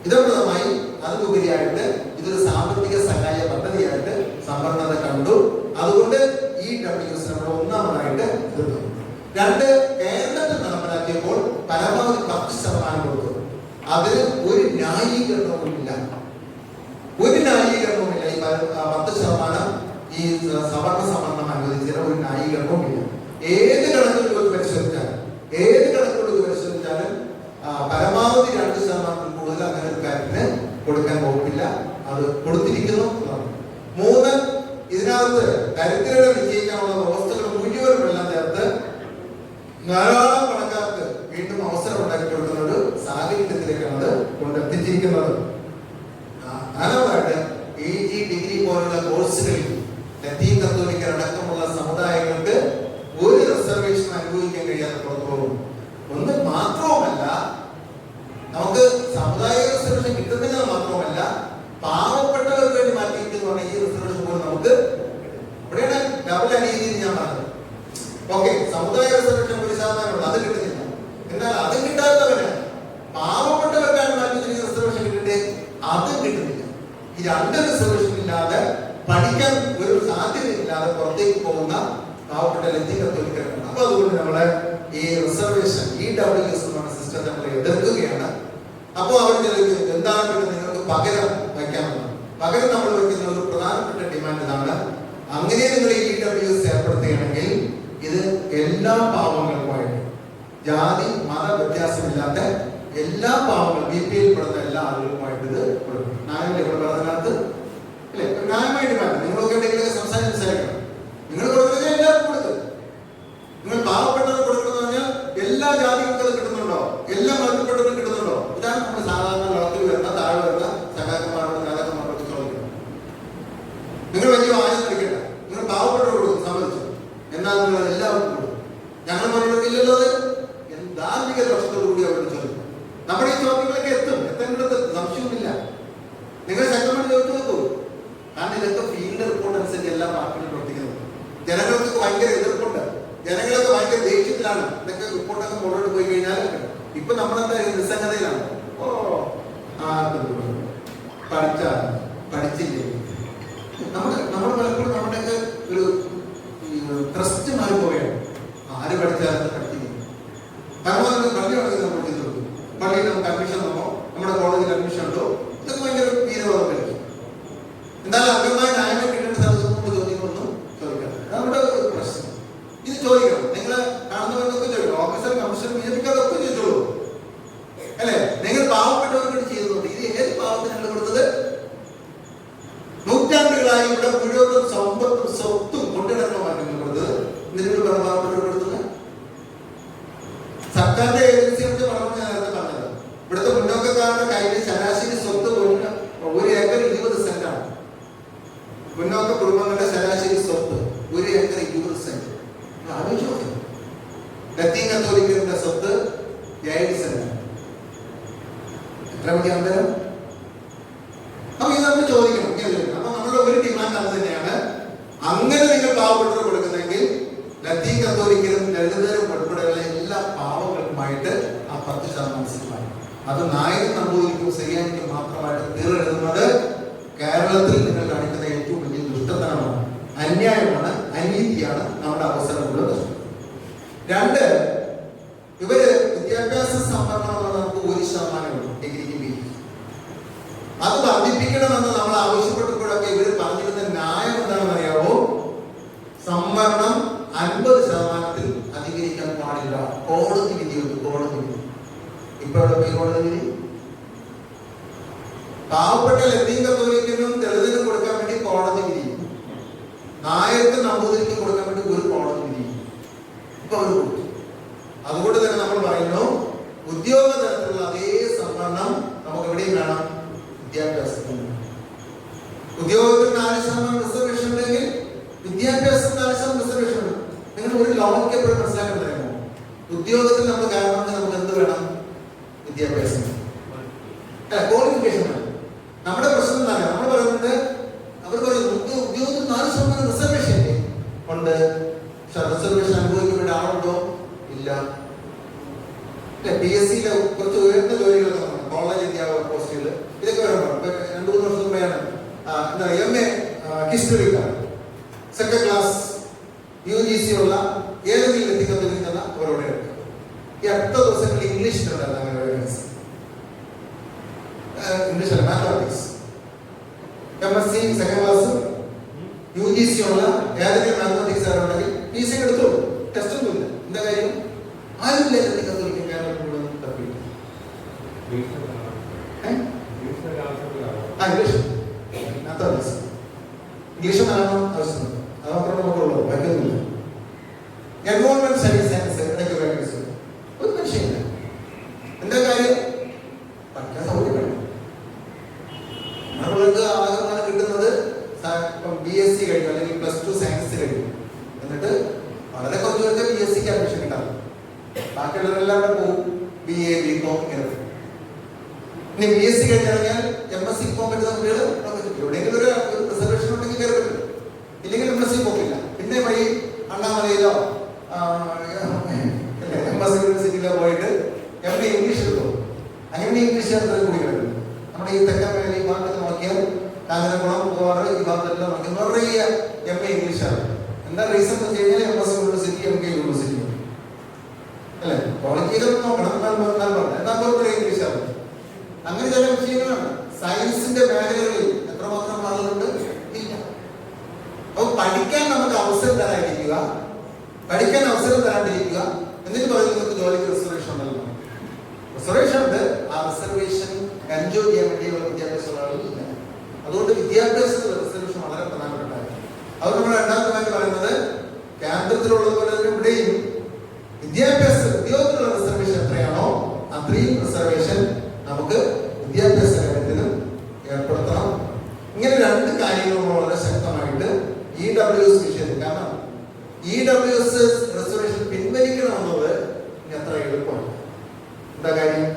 ഇതോടൊപ്പമായി അതിലുപരിയായിട്ട് ഇതൊരു സാമ്പത്തിക സഹായ പദ്ധതിയായിട്ട് സംവരണത കണ്ടു. അതുകൊണ്ട് ഈ ഡബ്ല്യൂഎസ് നമ്മൾ ഒന്നാമതായിട്ട് എതിർത്തു. 2, കേരളത്തിൽ നടപ്പിലാക്കിയപ്പോൾ പരമാവധി 10% കൊടുത്തു. അതിന് ഒരു ന്യായീകരണവുമില്ല. ഒരു ന്യായീകരണവുമില്ല. ഈ 10% ഈ സവർണ സംവരണം അനുവദിച്ചതിന് ഒരു ന്യായീകരണവുമില്ല. ഏത് കണക്കുകൾ പരിശോധിച്ചാലും പരമാവധി 2% കൂടുതൽ അങ്ങനെ ഒരു കാര്യത്തിന് കൊടുക്കാൻ വകുപ്പില്ല. അത് കൊടുത്തിരിക്കുന്നു. 3, ഇതിനകത്ത് ദരിദ്രരെ വിജയിക്കാനുള്ള വ്യവസ്ഥകൾ മുഴുവനും എല്ലാം ചേർത്ത് ധാരാളം പണക്കാർക്ക് വീണ്ടും അവസരം ഉണ്ടാക്കി കൊടുക്കുന്ന ഒരു സാഹചര്യത്തിലേക്കാണ് അത് കൊണ്ടെത്തിച്ചിരിക്കുന്നത്. 4ാമതായിട്ട് PG, ഡിഗ്രി പോലുള്ള കോഴ്സുകളിൽ ലത്തീൻ കത്തോലിക്കർ അടക്കമുള്ള സമുദായങ്ങൾക്ക് ഒരു റിസർവേഷൻ അനുഭവിക്കാൻ കഴിയാതെ പുറത്തു പോകും. ഒന്ന് മാത്രവുമല്ല, നമുക്ക് സമുദായ റിസർവേഷൻ കിട്ടുന്നത് മാത്രവുമല്ല, പാവപ്പെട്ടവർക്ക് വേണ്ടി മാറ്റിയിരിക്കുന്ന പറഞ്ഞ ഈ റിസർവേഷൻ പോലും നമുക്ക് ഇവിടെയാണ് ഡബിൾ അനീതി ഞാൻ പറഞ്ഞത്. ഓക്കെ, സമുദായ റിസർവേഷൻ 1% അത് കിട്ടുന്നില്ല. എന്നാൽ അത് കിട്ടാത്തവര് പാവപ്പെട്ടവർക്കാണ് മാറ്റിയിരിക്കുന്ന റിസർവേഷൻ കിട്ടണ്ടേ, അതും കിട്ടുന്നില്ല. ഈ 2 റിസർവേഷൻ ഇല്ലാതെ പഠിക്കാൻ ഒരു സാധ്യതയില്ലാതെ പുറത്തേക്ക് പോകുന്ന പാവപ്പെട്ട ലത്തീൻ കത്തോലിക്കരാണ്. അപ്പൊ അതുകൊണ്ട് നമ്മള് ഈ റിസർവേഷൻ EWS എന്ന സിസ്റ്റം നമ്മൾ എതിർക്കുകയാണ്. അപ്പോൾ അവർ ചോദിക്കും എന്താണ് നിങ്ങൾക്ക് പകരം വയ്ക്കാമെന്ന്. പകരം നമ്മൾ വയ്ക്കുന്ന ഒരു പ്രധാനപ്പെട്ട ഡിമാൻഡ് ഇതാണ്. അങ്ങനെ നിങ്ങൾ EWS ഏർപ്പെടുത്തുകയാണെങ്കിൽ ഇത് എല്ലാ പാവങ്ങൾക്കുമായിട്ട്, ജാതി മത വ്യത്യാസമില്ലാത്ത എല്ലാ പാവങ്ങളും, BPL പെടുന്ന എല്ലാ ആളുകൾക്കുമായിട്ട് ഇത് കൊടുക്കും. ന്യായമായി ഇവിടെ പറഞ്ഞതിനകത്ത് അല്ലെ ന്യായമായ ഡിമാൻഡ്. നിങ്ങളൊക്കെ എന്തെങ്കിലും സംസാരിക്കണം. നിങ്ങൾ കൊടുക്കുന്നത് എല്ലാവർക്കും കൊടുക്കും. നിങ്ങൾ പാവപ്പെട്ടവർ കൊടുക്കുന്നത് പറഞ്ഞാൽ എല്ലാ ജാതികൾക്കും കിട്ടുന്നുണ്ടോ, എല്ലാ മതപ്പെട്ടവരും കിട്ടുന്നുണ്ടോ? ഇതാണ് നമ്മൾ സാധാരണ ലോകത്തിൽ വരുന്ന താഴെ വരുന്ന സഖാക്കന്മാരോട് നേതാക്കന്മാരോട് ചോദിക്കണം. നിങ്ങൾ വലിയ ആയം കളിക്കണ്ട. നിങ്ങൾ പാവപ്പെട്ടവർ കൊടുക്കും, സമ്മതിച്ചു. എന്നാൽ നിങ്ങൾ എല്ലാവർക്കും കൊടുക്കും. ഞങ്ങൾ പറഞ്ഞില്ലല്ലോ. അത് ധാർമ്മിക ദോഷത്തോടുകൂടി അവരോട് ചോദിക്കും. നമ്മുടെ ഈ ചോദ്യങ്ങളൊക്കെ എത്തേണ്ടത് സംശയവുമില്ല. നിങ്ങൾ ശക്തമായിട്ട് ചോദിച്ചു നോക്കൂ. കാരണം ഇതൊക്കെ ഫീൽഡ് റിപ്പോർട്ട് അനുസരിച്ച് എല്ലാ പാർട്ടികളും പ്രവർത്തിക്കുന്നത്. ജനങ്ങൾക്ക് ഭയങ്കര എതിർപ്പുണ്ട്. ജനങ്ങളൊക്കെ ഭയങ്കര ദേഷ്യത്തിലാണ്. ഇതൊക്കെ റിപ്പോർട്ടൊക്കെ മുന്നോട്ട് പോയി കഴിഞ്ഞാൽ ഇപ്പൊ നമ്മളെന്താ നിസ്സംഗതയിലാണ്. പഠിച്ചില്ലേ നമ്മൾ പലപ്പോഴും നമ്മുടെയൊക്കെ ഒരു ട്രസ്റ്റ് മാറി പോവുകയാണ്. ആര് പഠിച്ചാലും പഠിക്കില്ല. പരമാവധി പള്ളി ഉണ്ടെങ്കിൽ നമ്മൾ ചെയ്തു കൊടുക്കും. പള്ളിയിൽ നമുക്ക് അഡ്മിഷൻ ഉണ്ടോ, നമ്മുടെ കോളേജിൽ അഡ്മിഷൻ ഉണ്ടോ, ഇതൊക്കെ ഭയങ്കര വീരവാദം കളിക്കും. എന്തായാലും അംഗമായ ന്യായമായി കിട്ടേണ്ട സ്ഥലത്ത് ചോദ്യങ്ങളൊന്നും ചോദിക്കണം. നമ്മുടെ ഒരു പ്രശ്നം ഇത് ചോദിക്കണം. നിങ്ങൾ കാണുന്നവർക്കൊക്കെ ചോദിക്കണം. ഓഫീസർ, കമ്മീഷണർ, BJP-ക്കാരൊക്കെ ചോദിച്ചോളൂ അല്ലെ. നിങ്ങൾ പാവപ്പെട്ടവർക്ക് ചെയ്തുകൊണ്ട് ഇത് ഏത് പാവത്തിനാണ് കൊടുത്തത്? നൂറ്റാണ്ടുകളായി ഇവിടെ മുഴുവൻ സമ്പത്തും സ്വത്തും കൊണ്ടുനടക്കമാണ് നിങ്ങൾ കൊടുത്തത്. എന്നിട്ട് പാവപ്പെട്ടവർ കൊടുത്തത് സർക്കാരിന്റെ ഏജൻസിയെ കുറിച്ച് പറഞ്ഞു. നേരത്തെ പറഞ്ഞത് ഇവിടുത്തെ മുന്നോക്കക്കാരുടെ കയ്യിൽ ശരാശരി സ്വത്ത് 1 ഏക്കർ 20 സെന്റാണ്. മുന്നോക്ക കുടുംബങ്ങളുടെ ശരാശരി സ്വത്ത് 1 ഏക്കർ 20 സെന്റ്. ആലോചിച്ചു. ലത്തീൻ കത്തോലിക്കരുടെ സ്വത്ത് 7 സെന്റാണ്. എത്ര മണി അന്തരം? അപ്പൊ ഇത് നമ്മൾ ചോദിക്കണം. അപ്പൊ നമ്മളുടെ ഒരു ഡിമാൻഡ് അത് തന്നെയാണ്. അങ്ങനെ നിങ്ങൾ പാവപ്പെട്ടവർ കൊടുക്കുന്നെങ്കിൽ ലത്തീൻ കത്തോലിക്കരും ദളിതരും ഉൾപ്പെടെയുള്ള എല്ലാ പാവങ്ങൾക്കുമായിട്ട് ആ 10% സിസ്റ്റമാണ്. അത് നായരും നമ്പൂതിരിക്കും ശരിയായിരിക്കും മാത്രമായിട്ട് തീർന്നെഴുതുന്നത് കേരളത്തിൽ നിങ്ങൾ കാണിക്കുന്ന ഏറ്റവും വലിയ ദുഷ്ടതനമാണ്, അന്യായമാണ്, അനീതിയാണ്, നമ്മുടെ അവസരമുള്ളത്. 2, ഇവര് വിദ്യാഭ്യാസ സംവരണം നമുക്ക് 1% ഡിഗ്രിക്ക് ബി. അത് വർദ്ധിപ്പിക്കണമെന്ന് നമ്മൾ ആവശ്യപ്പെട്ടപ്പോഴൊക്കെ ഇവർ പറഞ്ഞിരുന്ന ന്യായം എന്താണെന്ന് അറിയാവോ? സംവരണം 50% അധികരിക്കാൻ പാടില്ല. കോടതി വിധിയുണ്ട്, കോടതി വിധി. ഇപ്പൊ ഇവിടെ പോയി കോടതി വിധി പാവപ്പെട്ട ലത്തീൻ കത്തോലിക്കനും ദളിതനും കൊടുക്കാൻ വേണ്ടി കോടതി വിധി, നായർക്ക് നമ്പൂതിരിക്കും കൊടുക്കാൻ വേണ്ടി ഒരു കോടതി വിധി ഇപ്പൊ അവർ കൊടുത്തു. അതുകൊണ്ട് തന്നെ നമ്മൾ പറയുന്നു ഉദ്യോഗ തലത്തിലുള്ള അതേ സംവരണം നമുക്ക് എവിടെയും വേണം, വിദ്യാഭ്യാസത്തിൽ. ഉദ്യോഗത്തിൽ 4% റിസർവേഷൻ ഉണ്ടെങ്കിൽ വിദ്യാഭ്യാസം 4% റിസർവേഷൻ ഉണ്ട്. നിങ്ങൾ ഒരു ലോകയ്ക്ക് എപ്പോഴും മനസ്സിലാക്കാൻ പറയുമോ? ഉദ്യോഗത്തിൽ നമ്മൾ കാരണം നമുക്ക് എന്ത് വേണം? വിദ്യാഭ്യാസം. വിദ്യാഭ്യാസം, ക്വാളിഫിക്കേഷൻ വേണം. നമ്മുടെ പ്രശ്നം എന്താണ്? നമ്മൾ പറയുന്നത് അവർ പറയുന്നത് ഉദ്യോഗത്തിൽ 4% റിസർവേഷൻ ഉണ്ട്. പക്ഷെ റിസർവേഷൻ അനുഭവിക്കുന്ന ആളുണ്ടോ? ഇല്ല. PSC കുറച്ച് ഉയർന്ന ജോലികളൊക്കെ കോളേജ് അധ്യാപക പോസ്റ്റുകൾ ഇതൊക്കെ വരുമ്പോൾ 2-3 വർഷം മുമ്പെയാണ് എന്താ MA ഹിസ്റ്ററിക്കാണ് സെക്കൻഡ് ക്ലാസ് UGC ഉള്ള ഏതെങ്കിലും എത്തിക്കത്തിരിക്കുന്ന അവരോട് ഈ അടുത്ത ദിവസങ്ങളിൽ ഇംഗ്ലീഷിലുണ്ടായിരുന്നു അങ്ങനെ vacancy. English mathematics MSc second class UGC ഉള്ള ഏതെങ്കിലും മാത്തമാറ്റിക്സ് ആരുണ്ടെങ്കിൽ PSC എടുത്തോളൂ. ടെസ്റ്റ് ഒന്നുമില്ല. എന്താ കാര്യം? ആരും എത്തിക്കത്തിരിക്കും കേരളത്തിൽ മുഴുവൻ തപ്പിയിട്ട്. ഇംഗ്ലീഷ് ആണോ ആവശ്യം? അത് മാത്രമേ നമുക്കുള്ളൂ, മറ്റൊന്നുമില്ല. എൻവോൾവ്മെന്റ് സ്റ്റഡീസ് ഇടയ്ക്ക് വേക്കൻസി ഒരു മനുഷ്യനില്ല. എന്താ കാര്യം? പഠിക്കാൻ സൗകര്യം വേണം. നമ്മൾക്ക് ആകെയാണ് കിട്ടുന്നത് BSc കഴിഞ്ഞു അല്ലെങ്കിൽ +2 സയൻസ് കഴിഞ്ഞു. എന്നിട്ട് വളരെ കുറച്ച് പേർക്ക് BScക്ക് അഡ്മിഷൻ കിട്ടാം. ബാക്കിയുള്ളവരെല്ലാം പോകും BA BCom ഇങ്ങനെ. ഇനി BSc കഴിഞ്ഞിറങ്ങിയാൽ MSc പോകാൻ പറ്റുന്ന കുട്ടികൾ എവിടെയെങ്കിലും ഒരു റിസർവേഷൻ ഉണ്ടെങ്കിൽ കയറി പറ്റും. ഇല്ലെങ്കിൽ MSc പോകില്ല. പിന്നെ വഴി അണ്ണാമലയിലോ MSc യൂണിവേഴ്സിറ്റിയിലോ പോയിട്ട് MA ഇംഗ്ലീഷ് എടുക്കും. അങ്ങനെ ഇംഗ്ലീഷ് കൂടി കിടക്കും. നമ്മുടെ ഈ തെക്കൻ മേഖല ഈ ഭാഗത്ത് നോക്കിയാൽ കാഞ്ഞിരക്കുളം പോകാറ് ഈ ഭാഗത്തെല്ലാം നോക്കി നിറയെ MA ഇംഗ്ലീഷാണ്. എന്താ റീസൺ എന്ന് വെച്ച് കഴിഞ്ഞാൽ MSc യൂണിവേഴ്സിറ്റി MK യൂണിവേഴ്സിറ്റി അല്ലെ ക്വാളിറ്റിയിലൊന്നും നോക്കണം. എന്നാൽ പോലും ഇംഗ്ലീഷാണ്. അങ്ങനെ ചില വിഷയങ്ങളാണ്. സയൻസിന്റെ മേഖലകളിൽ എത്രമാത്രം ആളുകളുണ്ട്? ഇല്ല. അപ്പൊ പഠിക്കാൻ നമുക്ക് അവസരം തരാണ്ടിരിക്കുക, പഠിക്കാൻ അവസരം തരാണ്ടിരിക്കുക. എന്നിട്ട് പറയുന്നത് നിങ്ങൾക്ക് ജോലിക്ക് റിസർവേഷൻ ഉണ്ടല്ലോ. റിസർവേഷൻ ഉണ്ട്. ആ റിസർവേഷൻ എൻജോയ് ചെയ്യാൻ വേണ്ടിയുള്ള വിദ്യാഭ്യാസമുള്ള ആളുകളില്ല. അതുകൊണ്ട് വിദ്യാഭ്യാസത്തിൽ റിസർവേഷൻ വളരെ പ്രധാനപ്പെട്ട കാര്യം. അത് നമ്മൾ രണ്ടാമത്തെ പറയുന്നത് കേന്ദ്രത്തിലുള്ളതുപോലെ തന്നെ ഇവിടെയും വിദ്യാഭ്യാസ ഉദ്യോഗത്തിലുള്ള റിസർവേഷൻ എത്രയാണോ അത്രയും റിസർവേഷൻ നമുക്ക് വിദ്യാഭ്യാസ കാര്യത്തിലും ഏർപ്പെടുത്തണം. ഇങ്ങനെ രണ്ട് കാര്യങ്ങളും വളരെ ശക്തമായിട്ട് EWS വിഷയത്തിൽ. കാരണം EWS റിസർവേഷൻ പിൻവലിക്കണമെന്നത് എത്ര എളുപ്പമാണ്. എന്താ കാര്യം?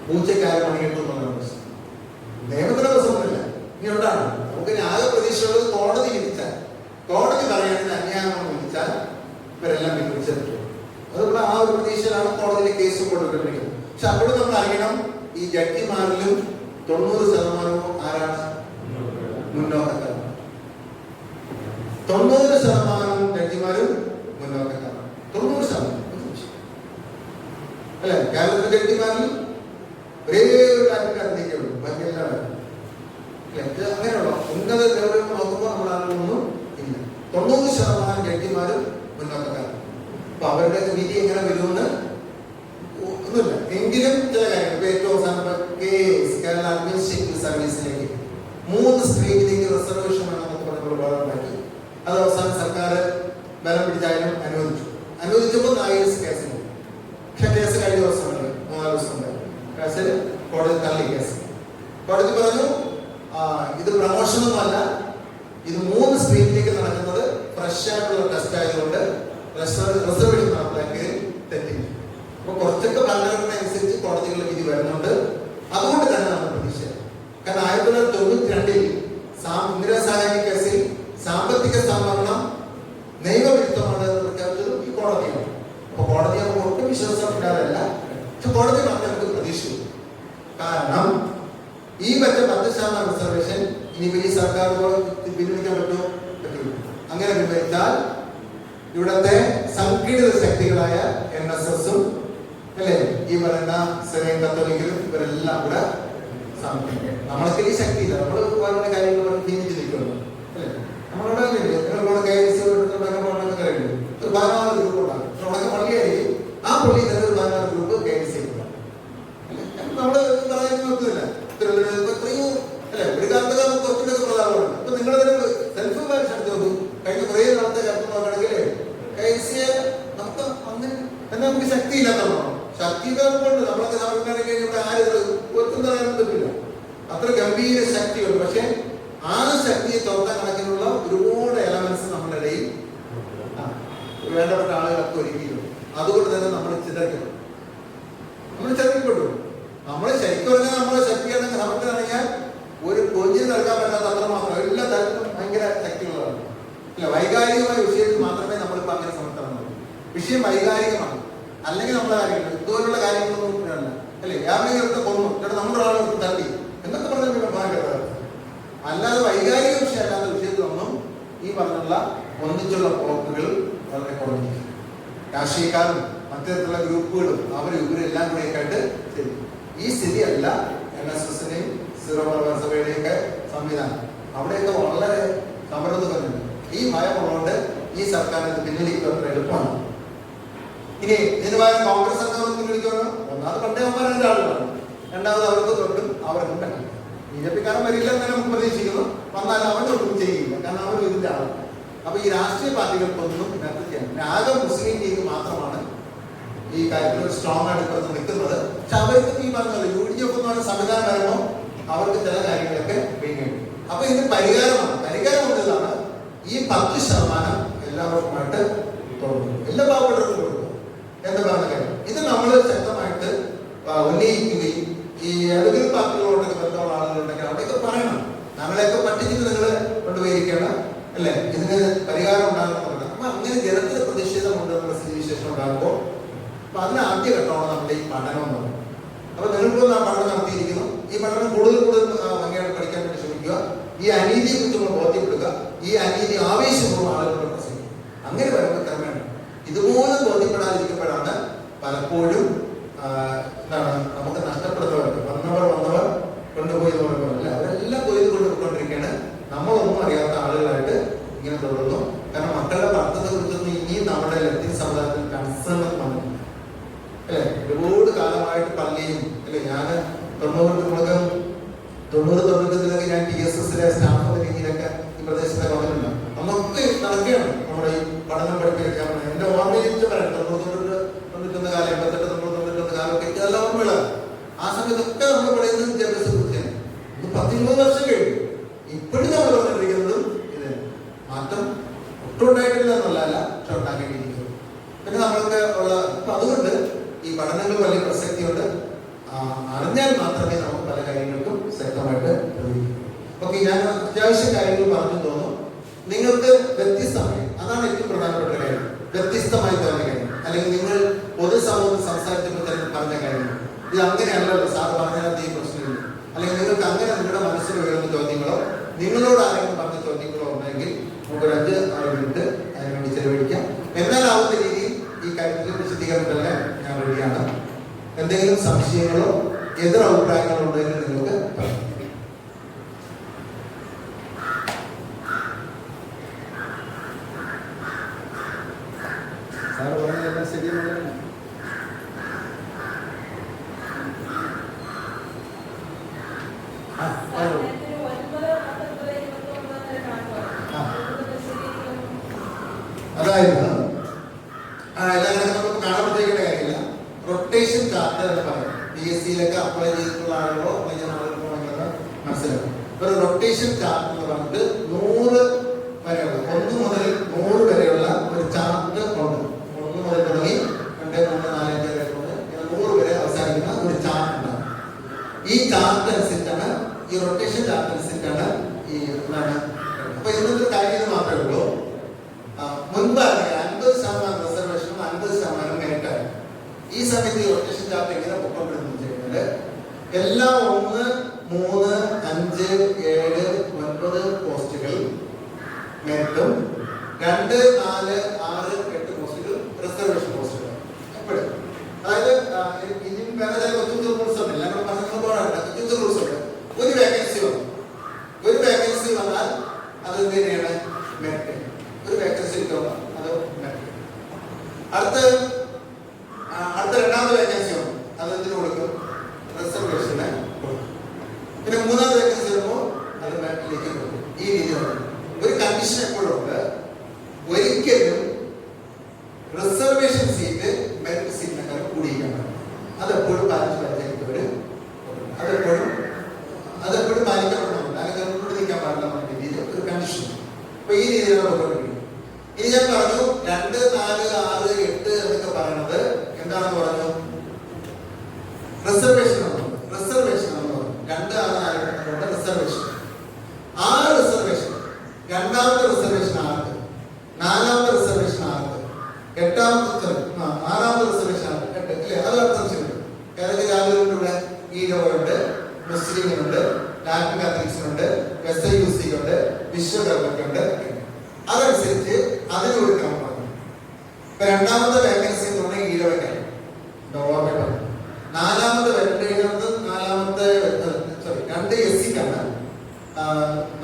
പൂച്ചക്കാരൻ പണിയിട്ടുള്ള പ്രശ്നം. നിയമത്തിന്റെ പ്രശ്നമൊന്നുമില്ല. ഇനി എവിടാണ് നമുക്ക് ആകെ പ്രതീക്ഷയുള്ളത്? കോടതി വിധിച്ചാൽ, കോടതി പറയുകയാണെങ്കിൽ അന്യായമാണ് വിധിച്ചാൽ ഇവരെല്ലാം പിൻവലിച്ചെടുക്കും. അതുകൊണ്ട് ആ ഒരു പ്രതീക്ഷയിലാണ് കോടതിയിലെ കേസ് കൊണ്ടുവരുന്നത്. പക്ഷെ അവിടെ നമ്മൾ അറിയണം, ഈ ജഡ്ജിമാരിലും 90% ആരാണ്? മുന്നോക്കക്കാരാണ്. 90% ജഡ്ജിമാരും മുന്നോക്കക്കാരാണ്. 90% അല്ലെ? കേരളത്തിലെ ജഡ്ജിമാരിൽ ഒരേ ഒരു കാര്യക്കാരത്തേക്കേ ഉള്ളൂ, ബാക്കിയെല്ലാം അങ്ങനെയുള്ള ഉന്നത ലെവലിൽ നോക്കുമ്പോൾ നമ്മുടെ ആളുകളൊന്നും ഇല്ല. 90% ജഡ്ജിമാരും മുന്നോക്കക്കാരാണ്. അപ്പൊ അവരുടെ വിധി എങ്ങനെ വരുമെന്ന് ഒന്നുമില്ല. എങ്കിലും ചില കാര്യങ്ങൾ ഏറ്റവും അവസാനം കേരള അഡ്മിനിസ്ട്രേറ്റീവ് സർവീസിലേക്ക് 3 സ്റ്റേജിലേക്ക് റിസർവേഷൻ വേണമെന്നൊക്കെ പറഞ്ഞപ്പോൾ ഉണ്ടാക്കി. അത് അവസാനം സർക്കാർ ബലം പിടിച്ചാലും അനുവദിച്ചപ്പോൾ 4 കേസിൽ. പക്ഷെ കേസ് കഴിഞ്ഞ ദിവസമുണ്ട്, 3-4 ദിവസം ഉണ്ട്. കേസിൽ കോടതി തള്ളി. കേസ് കോടതി പറഞ്ഞു ഇത് പ്രമോഷനൊന്നും അല്ല, ഇത് 3 സ്റ്റേജിലേക്ക് നടക്കുന്നത് ഫ്രഷ് ആയിട്ടുള്ള ടെസ്റ്റ് ആയതുകൊണ്ട് റിസർവേഷൻ നടപ്പാക്കിയതിൽ തെറ്റില്ല. അപ്പൊ കുറച്ചൊക്കെ ഭരണഘടന അനുസരിച്ച് കോടതികളുടെ വിധി വരുന്നുണ്ട്. അതുകൊണ്ട് തന്നെ നമ്മൾ പ്രതീക്ഷ. കാരണം 1992 ഇന്ദിരാ സഹായ കേസിൽ സാമ്പത്തിക സംവരണം നിയമവിരുദ്ധമാണ് എന്ന് പ്രഖ്യാപിച്ചതും ഈ കോടതിയാണ്. അപ്പൊ കോടതി നമുക്ക് ഒട്ടും വിശ്വാസം ഇടാതല്ല, പക്ഷെ കോടതി മാത്രമേ നമുക്ക് പ്രതീക്ഷിച്ചു. കാരണം ഈ മറ്റേ 10% റിസർവേഷൻ ഇനി ഈ സർക്കാർ പിൻവലിക്കാൻ പറ്റുമോ? പറ്റില്ല. അങ്ങനെ പിൻവലിച്ചാൽ ഇവിടത്തെ സംഘടിത ശക്തികളായ NSSഉം അല്ലെ ഈ പറയുന്ന സെനേറ്റ് കത്തോലിക്കലും ഇവരെല്ലാം കൂടെ നമ്മൾക്ക് ഈ ശക്തിയില്ല. നമ്മൾ പറയുന്ന കാര്യങ്ങൾ ചിന്തിച്ച് നിൽക്കുന്നു അല്ലെ? നമ്മളോട് KSC ഒരു 16 ഗ്രൂപ്പ് ഉണ്ടാകും. പക്ഷെ ഉടനെ പള്ളിയായിരിക്കും. ആ പള്ളി തന്നെ ഒരു 16 ഗ്രൂപ്പ് KSC നമ്മള് പറയുന്നത് നോക്കുന്നില്ല. എത്രയോ അല്ലെ ഒരു കാലത്ത് നമുക്ക് കുറച്ചുകൂടെ പ്രധാനമാണ്. ഇപ്പൊ നിങ്ങൾ സെൽഫ് വാലിഡേഷൻ എടുത്ത് നോക്കും. കഴിഞ്ഞ കുറേ നാളത്തെ കാലത്ത് നോക്കുകയാണെങ്കിൽ KSC നമുക്ക് അങ്ങനെ തന്നെ നമുക്ക് ശക്തിയില്ലാത്തതാണ്. ശക്തിയില്ലാത്തതുകൊണ്ട് നമ്മളൊക്കെ സമർപ്പിക്കാനൊക്കെ ഇവിടെ ആരും ഒത്തും പറയാൻ പറ്റില്ല. അത്ര ഗംഭീര ശക്തിയുണ്ട്. പക്ഷെ ആ ശക്തിയെ തോന്നാൻ കണക്കിനുള്ള ഒരുപാട് എലമെന്റ്സ് നമ്മുടെ ഇടയിൽ വേണ്ടപ്പെട്ട ആളുകളൊക്കെ ഒരുക്കിയിട്ടുണ്ട്. അതുകൊണ്ട് തന്നെ നമ്മൾ ചിതറിക്കപ്പെട്ടു. നമ്മൾ ശരിക്കും പറഞ്ഞാൽ നമ്മൾ ശക്തിയാണെങ്കിൽ നമുക്കാണെങ്കിൽ ഒരു കൊഞ്ചിന് നൽകാൻ പറ്റാത്ത അത്ര മാത്രം എല്ലാ തരത്തിലും ഭയങ്കര ശക്തികളാണ്. ഇല്ല, വൈകാരികമായ വിഷയത്തിൽ മാത്രമേ നമ്മളിപ്പോൾ അങ്ങനെ സമർത്തണം. വിഷയം വൈകാരികമാണ്, അല്ലെങ്കിൽ നമ്മളെ കാര്യങ്ങൾ ഇതുപോലുള്ള കാര്യങ്ങളൊന്നും അല്ല അല്ലേ. യാതൊരു കൊന്നു ചേട്ടാ നമ്മുടെ ആളെ തട്ടി എന്നൊക്കെ പറഞ്ഞാൽ ഭയങ്കര. അല്ലാതെ വൈകാരിക വിഷയം അല്ലാത്ത വിഷയത്തിലൊന്നും ഈ പറഞ്ഞുള്ള ഒന്നിച്ചുള്ള പോക്കുകൾ വളരെ കുറഞ്ഞിരിക്കും. രാഷ്ട്രീയക്കാരും മറ്റേതുള്ള ഗ്രൂപ്പുകളും ഇവരെല്ലാം കൂടെയൊക്കെ ആയിട്ട് ശരി. ഈ സ്ഥിതിയല്ല NSSന്റെയും സീറോ മലബാർ സഭയുടെയും ഒക്കെ സംവിധാനം. അവിടെയൊക്കെ വളരെ സമൃദ്ധ പറഞ്ഞിട്ടുണ്ട്. ഈ ഭയമുള്ളതുകൊണ്ട് ഈ സർക്കാരിന് പിന്നിലേക്ക് അത്ര എളുപ്പമാണ്. ഇനി ഇതിന് പകരം കോൺഗ്രസ് സർക്കാർ പിൻവലിക്കുമോ? ഒന്നാമത് പണ്ടേ അവന്മാരുടെ ആളുകളാണ്, രണ്ടാമത് അവർക്ക് തൊട്ടും അവർക്ക് തന്നെ. BJP-കാരൻ വരില്ല എന്ന് നമുക്ക് പ്രതീക്ഷിക്കുന്നു. വന്നാൽ അവനൊന്നും ചെയ്യില്ല, കാരണം അവർ ഇതിന്റെ ആളാണ്. അപ്പൊ ഈ രാഷ്ട്രീയ പാർട്ടികൾക്കൊന്നും ഇതിനകത്ത് ചെയ്യാൻ ആകെ മുസ്ലിം ലീഗ് മാത്രമാണ് ഈ കാര്യത്തിൽ ഒരു സ്ട്രോങ് ആയിട്ട് നിൽക്കുന്നത്. പക്ഷെ അവർക്ക് ഈ പറഞ്ഞല്ലോ UDF എന്ന് പറഞ്ഞ സംവിധാനം വരുമ്പോൾ അവർക്ക് ചില കാര്യങ്ങളൊക്കെ വീങ്ങേണ്ടി. അപ്പൊ ഇതിന് പരിഹാരം ഒന്നതാണ് ഈ 10% എല്ലാവർക്കുമായിട്ട് തുടങ്ങും, എല്ലാ പാവപ്പെട്ടവർക്കും കൊടുക്കും എന്ന് പറഞ്ഞ കാര്യം. ഇത് നമ്മൾ ശക്തമായിട്ട് ഉന്നയിക്കുകയും ഈ ഏതെങ്കിലും പാർട്ടികളോടൊക്കെ ബന്ധമുള്ള ആളുകളുണ്ടെങ്കിൽ അവിടെയൊക്കെ പറയണം. നമ്മളെയൊക്കെ പറ്റിച്ചിട്ട് നിങ്ങൾ കൊണ്ടുപോയിരിക്കണം അല്ലേ, ഇതിന് പരിഹാരം ഉണ്ടാകുന്ന പറയണം. അപ്പൊ അങ്ങനെ ജനത്തിന് പ്രതിഷേധമുണ്ട് എന്നുള്ള സ്ഥിതിവിശേഷം ഉണ്ടാകുമ്പോൾ അപ്പൊ അതിന് ആദ്യ ഘട്ടമാണ് നമ്മുടെ ഈ പഠനം എന്ന് പറയുന്നത്. അപ്പൊ നിങ്ങളിപ്പോൾ പഠനം നടത്തിയിരിക്കുന്നു. ഈ പഠനം കൂടുതൽ ഭംഗിയായിട്ട് പഠിക്കാൻ വേണ്ടി ശ്രമിക്കുക. ഈ അനീതിയെ കുറിച്ച് നമ്മൾ ബോധ്യപ്പെടുക. ഈ അനീതി ആവേശപൂർവ്വം ആളുകളോട് പ്രസംഗിക്കുക. അങ്ങനെ വരുമ്പോൾ ക്രമേണ ഇതുപോലെ ബോധ്യപ്പെടാതിരിക്കുമ്പോഴാണ് പലപ്പോഴും എന്താണ് നമുക്ക് നഷ്ടപ്പെടുന്നവർക്ക് വന്നവർ കൊണ്ടുപോയി നോക്കുന്നവരല്ല, അവരെല്ലാം കൊണ്ടുപോയിക്കൊണ്ടിരിക്കുകയാണ്. നമ്മളൊന്നും അറിയാത്ത ആളുകളായിട്ട് ഇങ്ങനെ തുടർന്നു. കാരണം മക്കളുടെ പഠനത്തെ കുറിച്ചൊന്നും ഇനിയും നമ്മുടെ ലത്തീൻ സമുദായത്തിൽ കൺസേൺ വന്നിട്ടില്ല അല്ലെ. ഒരുപാട് കാലമായിട്ട് പള്ളിയും അല്ലെ. ഞാൻ 90-90 ഞാൻ TSSലെ സ്റ്റാഫ് രീതിയിലൊക്കെ ഈ പ്രദേശത്തെ വന്നിട്ടുണ്ട്. അന്നൊക്കെ നടക്കുകയാണ് നമ്മുടെ ഈ പഠനം പഠിപ്പിക്കാൻ. എന്റെ ഓർമ്മയിലേക്ക് പറയാം 90-91 കാലം, 88-91 കാലമൊക്കെ ഇതെല്ലാം ഓർമ്മകളാണ്. ആ സമയത്തൊക്കെ നമ്മൾ പറയുന്നത് വിദ്യാഭ്യാസത്തെ കുറിച്ചാണ്. ഇത് 10-20 വർഷം കഴിഞ്ഞു. ഇപ്പോഴും നമ്മൾ പറഞ്ഞിരിക്കുന്നതും ഇത് മാറ്റം ഒട്ടും ഉണ്ടായിട്ടില്ല എന്നുള്ളതല്ല, പക്ഷെ ഉണ്ടാക്കേണ്ടിയിരിക്കുന്നു. പിന്നെ നമ്മൾക്ക് ഉള്ള അതുകൊണ്ട് ഈ പഠനങ്ങൾ വലിയ പ്രസക്തിയുണ്ട്. അറിഞ്ഞാൽ മാത്രമേ നമുക്ക് പല കാര്യങ്ങൾക്കും ശക്തമായിട്ട് പ്രതികരിക്കൂ. ഓക്കെ, ഞാൻ അത്യാവശ്യം കാര്യങ്ങൾ പറഞ്ഞു തോന്നുന്നു. നിങ്ങൾക്ക് വ്യത്യസ്തമായി, അതാണ് ഏറ്റവും പ്രധാനപ്പെട്ട കാര്യം, വ്യത്യസ്തമായി തോന്നിയ കാര്യം, അല്ലെങ്കിൽ നിങ്ങൾ പൊതുസമൂഹത്തിൽ സംസാരിച്ചപ്പോൾ തന്നെ പറഞ്ഞ കാര്യങ്ങൾ ഇത് അങ്ങനെയല്ലല്ലോ സാർ പറഞ്ഞാൽ ഈ പ്രശ്നമില്ല, അല്ലെങ്കിൽ നിങ്ങൾക്ക് അങ്ങനെ നിങ്ങളുടെ മനസ്സിൽ ഉയർന്ന ചോദ്യങ്ങളോ നിങ്ങളോട് ആരെങ്കിലും പറഞ്ഞ ചോദ്യങ്ങളോ ഉണ്ടെങ്കിൽ നമുക്ക് 5-6 മിനിറ്റ് അതിനുവേണ്ടി ചെലവഴിക്കാം. എന്നാലാവുന്ന രീതിയിൽ ഈ കാര്യത്തിൽ വിശദീകരണം നൽകാൻ ഞാൻ റെഡിയാണ്. എന്തെങ്കിലും സംശയങ്ങളോ എതിർ അഭിപ്രായങ്ങളോ ഉണ്ടെങ്കിൽ നിങ്ങൾക്ക് പറയാം. സാറ് പറഞ്ഞതെല്ലാം ശരിയാണ്. അതായത് എല്ലാവരും നമുക്ക് കാണാൻ കാര്യമില്ല. റൊട്ടേഷൻ ചാർട്ട് എന്ന് പറയും. PSCയിലൊക്കെ അപ്ലൈ ചെയ്തിട്ടുള്ള ആളുകളോ അപ്ലൈ ചെയ്യുന്ന ആളുകളോ മനസ്സിലാക്കും. ഒരു റൊട്ടേഷൻ ചാർട്ട് എന്ന് പറഞ്ഞിട്ട് 100 വരെയുള്ള 1 മുതൽ 100 വരെയുള്ള ഒരു ചാർട്ട് ഉണ്ട്. 1 മുതൽ തുടങ്ങി 2, 3, 4, 5 വരെ 100 വരെ അവസാനിക്കുന്ന ഒരു ചാർട്ട് ഉണ്ടാകും. ഈ ചാർട്ട് അനുസരിച്ചാണ്, ഈ റൊട്ടേഷൻ ചാർട്ട് അനുസരിച്ചാണ് ഈ എന്താണ്. അപ്പൊ ഇതിനൊരു കാര്യം മാത്രമേ ഉള്ളൂ. മുൻപ് 50% റിസർവേഷനും 50% മെറിറ്റായി. ഈ സമയത്ത് ഈ റൊട്ടേഷൻ ചാർട്ട് എങ്ങനെ പൊക്കോണ്ടിരുന്നു കഴിഞ്ഞാല് എല്ലാ 1, 3, 5, 7, 9 പോസ്റ്റുകൾ മെറിറ്റും 2, 4, 6, 8 പോസ്റ്റുകൾ റിസർവേഷൻ പോസ്റ്റുകൾ എപ്പോഴും. അതായത് ഇനി വേറെ ചില കൊച്ചു റൂൾസ് ഉണ്ട്. ഞങ്ങൾ പറഞ്ഞ പോലാണ് കൊച്ചു റൂൾസ് ഉണ്ട്. ഒരു വേക്കൻസി വന്നാൽ അത് എന്ത് തന്നെയാണ് മെറിറ്റ്. ഒരു വേക്കൻസി കിട്ടുമ്പോൾ അത് മെറിറ്റ്. അടുത്ത രണ്ടാമത്തെ വേക്കൻസി വന്നു, അത് എന്തിനു കൊടുക്കും? റിസർവേഷന് കൊടുക്കും. പിന്നെ മൂന്നാമത്തെ വേക്കൻസി വരുമ്പോൾ അത് മെറിറ്റിലേക്ക് കൊടുക്കും. ഈ രീതിയിലുള്ള ഒരു കണ്ടീഷൻ എപ്പോഴും ഉണ്ട്. ഒരിക്കലും റിസർവേഷൻ സീറ്റ് മെറിറ്റ് സീറ്റിനേക്കാൾ കൂടിയിരിക്കണം. അതെപ്പോഴും പാലിച്ചവര് അതെപ്പോഴും പാലിക്കപ്പെടണമെന്നില്ല, അല്ലെങ്കിൽ കൂടി നിൽക്കാൻ പാടില്ല എന്ന രീതിയിൽ ഒരു കണ്ടീഷൻ. അപ്പൊ ഈ രീതിയിലാണ് പോയിക്കൊണ്ടിരിക്കുന്നത്. ഇനി ഞാൻ പറഞ്ഞു 2, 4, 6, 8 എന്നൊക്കെ പറയുന്നത് എന്താണെന്ന് പറഞ്ഞു? റിസർവേഷൻ ആണ്. റിസർവേഷൻ. 6 റിസർവേഷൻ. രണ്ടാമത്തെ റിസർവേഷൻ ആർക്ക്? നാലാമത്തെ റിസർവേഷൻ ആർക്ക്? ആറാമത്തെ റിസർവേഷൻ ആർക്ക്? 8 അല്ലേ? അത് സംശയമുണ്ട്. ഏതൊക്കെ ജാതികളുണ്ട് ഇവിടെ? ഈഴവരുണ്ട്, മുസ്ലിങ്ങളുണ്ട്, ലാറ്റിൻ കാത്തലിക്സിനുണ്ട്, SIUC-ക്കുണ്ട്, വിശ്വകർമ്മക്കുണ്ട്. അതനുസരിച്ച് അതിന് ഒരു ക്രമം പറഞ്ഞു. ഇപ്പൊ രണ്ടാമത്തെ വേക്കൻസി എന്ന് പറഞ്ഞാൽ ഈഴവക്കായി. നാലാമത്തെ 2 SC-ക്കാണ്.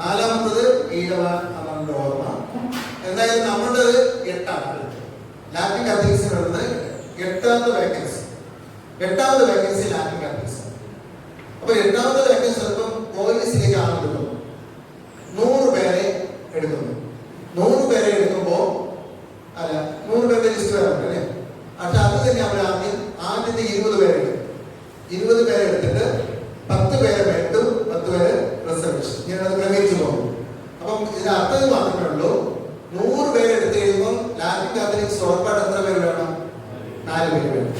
നാലാമത്തത് ഈഴവ എന്നുണ്ട് ഓർമ്മ. എന്തായാലും നമ്മുടേത് 8ആണ്. ലാറ്റിൻ കാത്തലിക്സിന് വരുന്നത് 8ാമത്തെ വേക്കൻസി. 8ാമത്തെ വേക്കൻസി ലാറ്റിൻ കാത്തലിക്സ്. അപ്പൊ 8ാമത്തെ വേക്കൻസി ചിലപ്പം പോലീസിലേക്ക് ആണെടുക്കുന്നു. 100 പേരെ എടുക്കുന്നു. 100 പേരെ എടുക്കുമ്പോ 100 പേരുടെ ലിസ്റ്റ് വരാറുണ്ട് അല്ലേ? പക്ഷെ അത് തന്നെ അവർ ആദ്യത്തെ 20 പേരെ എടുക്കും. 20 പേരെ എടുത്തിട്ട് 10 പേരെ വേണ്ടും, 10 പേര് റിസർവേഷൻ. ഞാനത് ക്രമീകരിച്ചു പോകും. അപ്പം ഇതിന്റെ അർത്ഥം മാത്രമേ ഉള്ളൂ, 100 പേരെ എടുത്ത് കഴിയുമ്പോൾ ലാറ്റിൻ കാത്തലിക്സ് ഉറപ്പായിട്ട് എത്ര പേര് വേണം? 4 പേര് വേണം.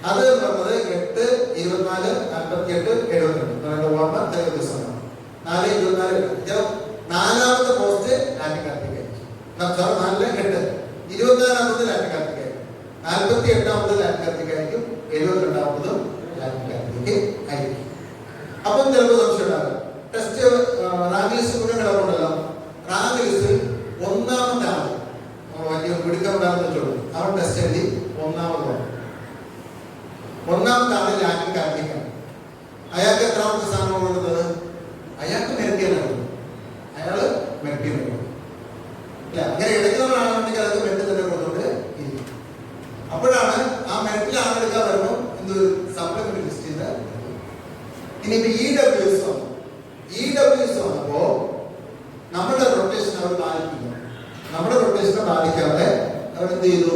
അത് പറഞ്ഞത് 8, 24, 48, 72 ഓർമ്മ ദിവസമാണ്. 4, 24. നാലാമത്തെ പോസ്റ്റ് ലാറ്റിൻ കാത്തലിക്കായിരിക്കും. 4, 8, 24ാമത് ലാറ്റിൻ കാത്തലിക്കായിരിക്കും. 48ാമത് ലാറ്റിൻ കാത്തലിക്കായിരിക്കും. 72ാമതും ലാറ്റിൻ കാത്തലിക്ക് ആയിരിക്കും. അപ്പം ചിലപ്പോൾ സംശയം ഉണ്ടാകും. ടെസ്റ്റ് റാങ്ക് ലിസ്റ്റ് മുന്നേ കിടപ്പുണ്ടല്ലോ. റാങ്ക് ലിസ്റ്റിൽ 1ാമത്തെ ആള് വലിയ പിടുക്കമുണ്ടാകുന്ന വെച്ചോളൂ. അവൻ ടെസ്റ്റ് എഴുതി 1ാമതാണ്. 1ാമത്തെ ആള് ലാറ്റിൻ കാത്തലിക്കാണ്. അയാൾക്ക് എത്രാമത്തെ സ്ഥാനം കൊടുക്കുന്നത്? അയാൾക്ക് മെറിറ്റിയാണ്. അയാള് മെറിറ്റിയാണ്. അല്ല, അങ്ങനെ എടുക്കുന്നവരാണെന്നുണ്ടെങ്കിൽ അയാൾക്ക് മെറിറ്റ് തന്നെ കൊടുത്തോണ്ട് ഇരിക്കും. അപ്പോഴാണ് ആ മെറിറ്റിൽ ആളെടുക്കാൻ വരുമ്പോൾ എന്തൊരു സപ്ലിമെന്ററി ലിസ്റ്റ് ചെയ്ത്. ഇനിയിപ്പോ EWS വന്നപ്പോ നമ്മുടെ റൊട്ടേഷൻ അവർ ബാധിക്കുന്നു. നമ്മുടെ റൊട്ടേഷനെ ബാധിക്കാതെ അവരെന്ത് ചെയ്തു?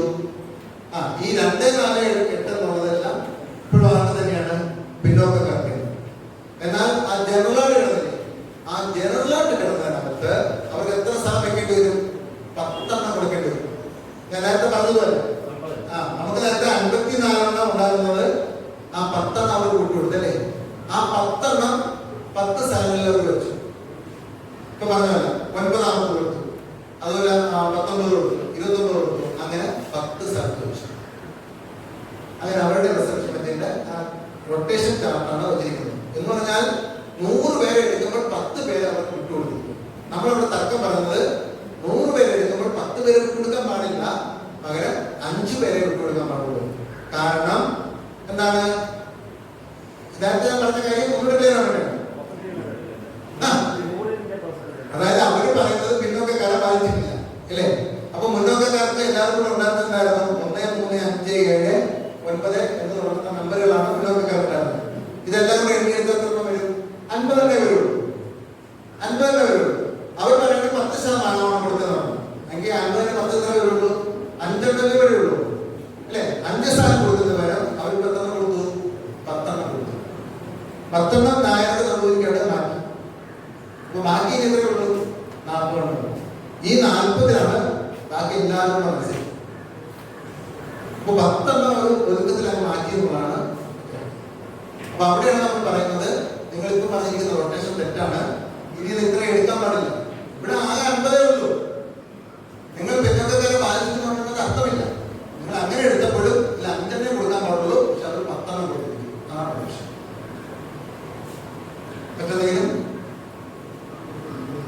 ഈ 2, 4, 8 എന്നുള്ളതെല്ലാം ഇപ്പോഴും ആർക്ക് തന്നെയാണ്? പിന്നോക്കക്കാർക്ക്. എന്നാൽ ആ ജനറലായിട്ട് കിടന്നില്ലേ? ആ ജനറലായിട്ട് കിടന്നതിനകത്ത് അവർക്ക് എത്ര സ്ഥാനം വെക്കേണ്ടി വരും? 10 കൊടുക്കേണ്ടി വരും. ഞാൻ നേരത്തെ പറഞ്ഞതുപോലെ നമുക്ക് നേരത്തെ 54 ഉണ്ടാകുന്നത് ആ 10 അവർ കൂട്ടിക്കൊടുത്തല്ലേ? ആ 10 10 സ്ഥലങ്ങളിൽ അവർ വെച്ചു. ഇപ്പൊ പറഞ്ഞല്ല 9ാമത് കൊടുത്തു, അതുപോലെ 19 കൊടുത്തു, 29 കൊടുത്തു, അങ്ങനെ 10 സ്ഥലത്ത് വെച്ചു. അങ്ങനെ അവരുടെ റിസർവേഷന്റെ റൊട്ടേഷൻ ചാർട്ടാണ് വെച്ചിരിക്കുന്നത്. എന്ന് പറഞ്ഞാൽ 100 പേരെ എടുക്കുമ്പോൾ 10 പേര് അവർക്ക് വിട്ടുകൊടുത്തിരിക്കും. നമ്മളവിടെ തർക്കം പറയുന്നത് 100 പേരെ എടുക്കുമ്പോൾ 10 പേരെ വിട്ടുകൊടുക്കാൻ പാടില്ല, പകരം 5 പേരെ വിട്ടുകൊടുക്കാൻ പാടുള്ളൂ. കാരണം എന്താണ്? നേരത്തെ ഞാൻ പറഞ്ഞ കാര്യം 100 പേരാണ് വേണ്ടത്. അതായത് അവര് പറയുന്നത് പിന്നോക്കക്കാരെ ബാധിച്ചിട്ടില്ല അല്ലേ? അപ്പൊ മുന്നോക്കക്കാർക്ക് എല്ലാവർക്കും ഉണ്ടായിരുന്നുണ്ടായിരുന്നു 1, 3, 5, 7, 9 എന്ന് തുടങ്ങുന്ന നമ്പറുകളാണ് പിന്നോക്കക്കാരുണ്ടായിരുന്നത്. ഇതെല്ലാം കൂടെ എണ്ണിയെടുത്തപ്പം വരും 50 തന്നെ വരുള്ളൂ. 50 തന്നെ വരുള്ളൂ. അവർ പറയുന്നത് 10% കൊടുക്കുന്നതാണ്. എങ്കിൽ 50-ന് 10 എത്ര വരുള്ളൂ? 5 വരുള്ളൂ അല്ലെ? 5 സ്ഥാനം കൊടുക്കുന്ന പകരം അവർ 10 കൊടുത്തു, 10 കൊടുത്തു. 10 നായരുടെ സംഭവിക്കേണ്ടത് മാറ്റി. അപ്പൊ ബാക്കി എത്രയേ ഉള്ളൂ? 40. ഈ 40-ലാണ് ബാക്കി എല്ലാവരും മനസ്സിലായി. അപ്പൊ 10 ഒരു ഒതുക്കത്തിലങ്ങ് മാറ്റിയെന്നുള്ളതാണ്. അപ്പൊ അവിടെയാണ് നമ്മൾ പറയുന്നത്, നിങ്ങൾ ഇപ്പൊ പറഞ്ഞിരിക്കുന്ന റൊട്ടേഷൻ തെറ്റാണ്, ഇനി ഇത്ര എടുക്കാൻ പാടില്ല. ഇവിടെ ആകെ 50 ഉള്ളൂ. നിങ്ങൾ പിന്നോക്കക്കാരെ ബാധിച്ചിട്ടുണ്ടെന്നത് അർത്ഥമില്ല. നിങ്ങൾ അങ്ങനെ എടുത്തപ്പോഴും ഇല്ല 5 കൊടുക്കാൻ പാടുള്ളൂ, പക്ഷെ അവർ 10 കൊടുത്തിരിക്കും. അതാണ് പ്രശ്നം. മറ്റെന്തെങ്കിലും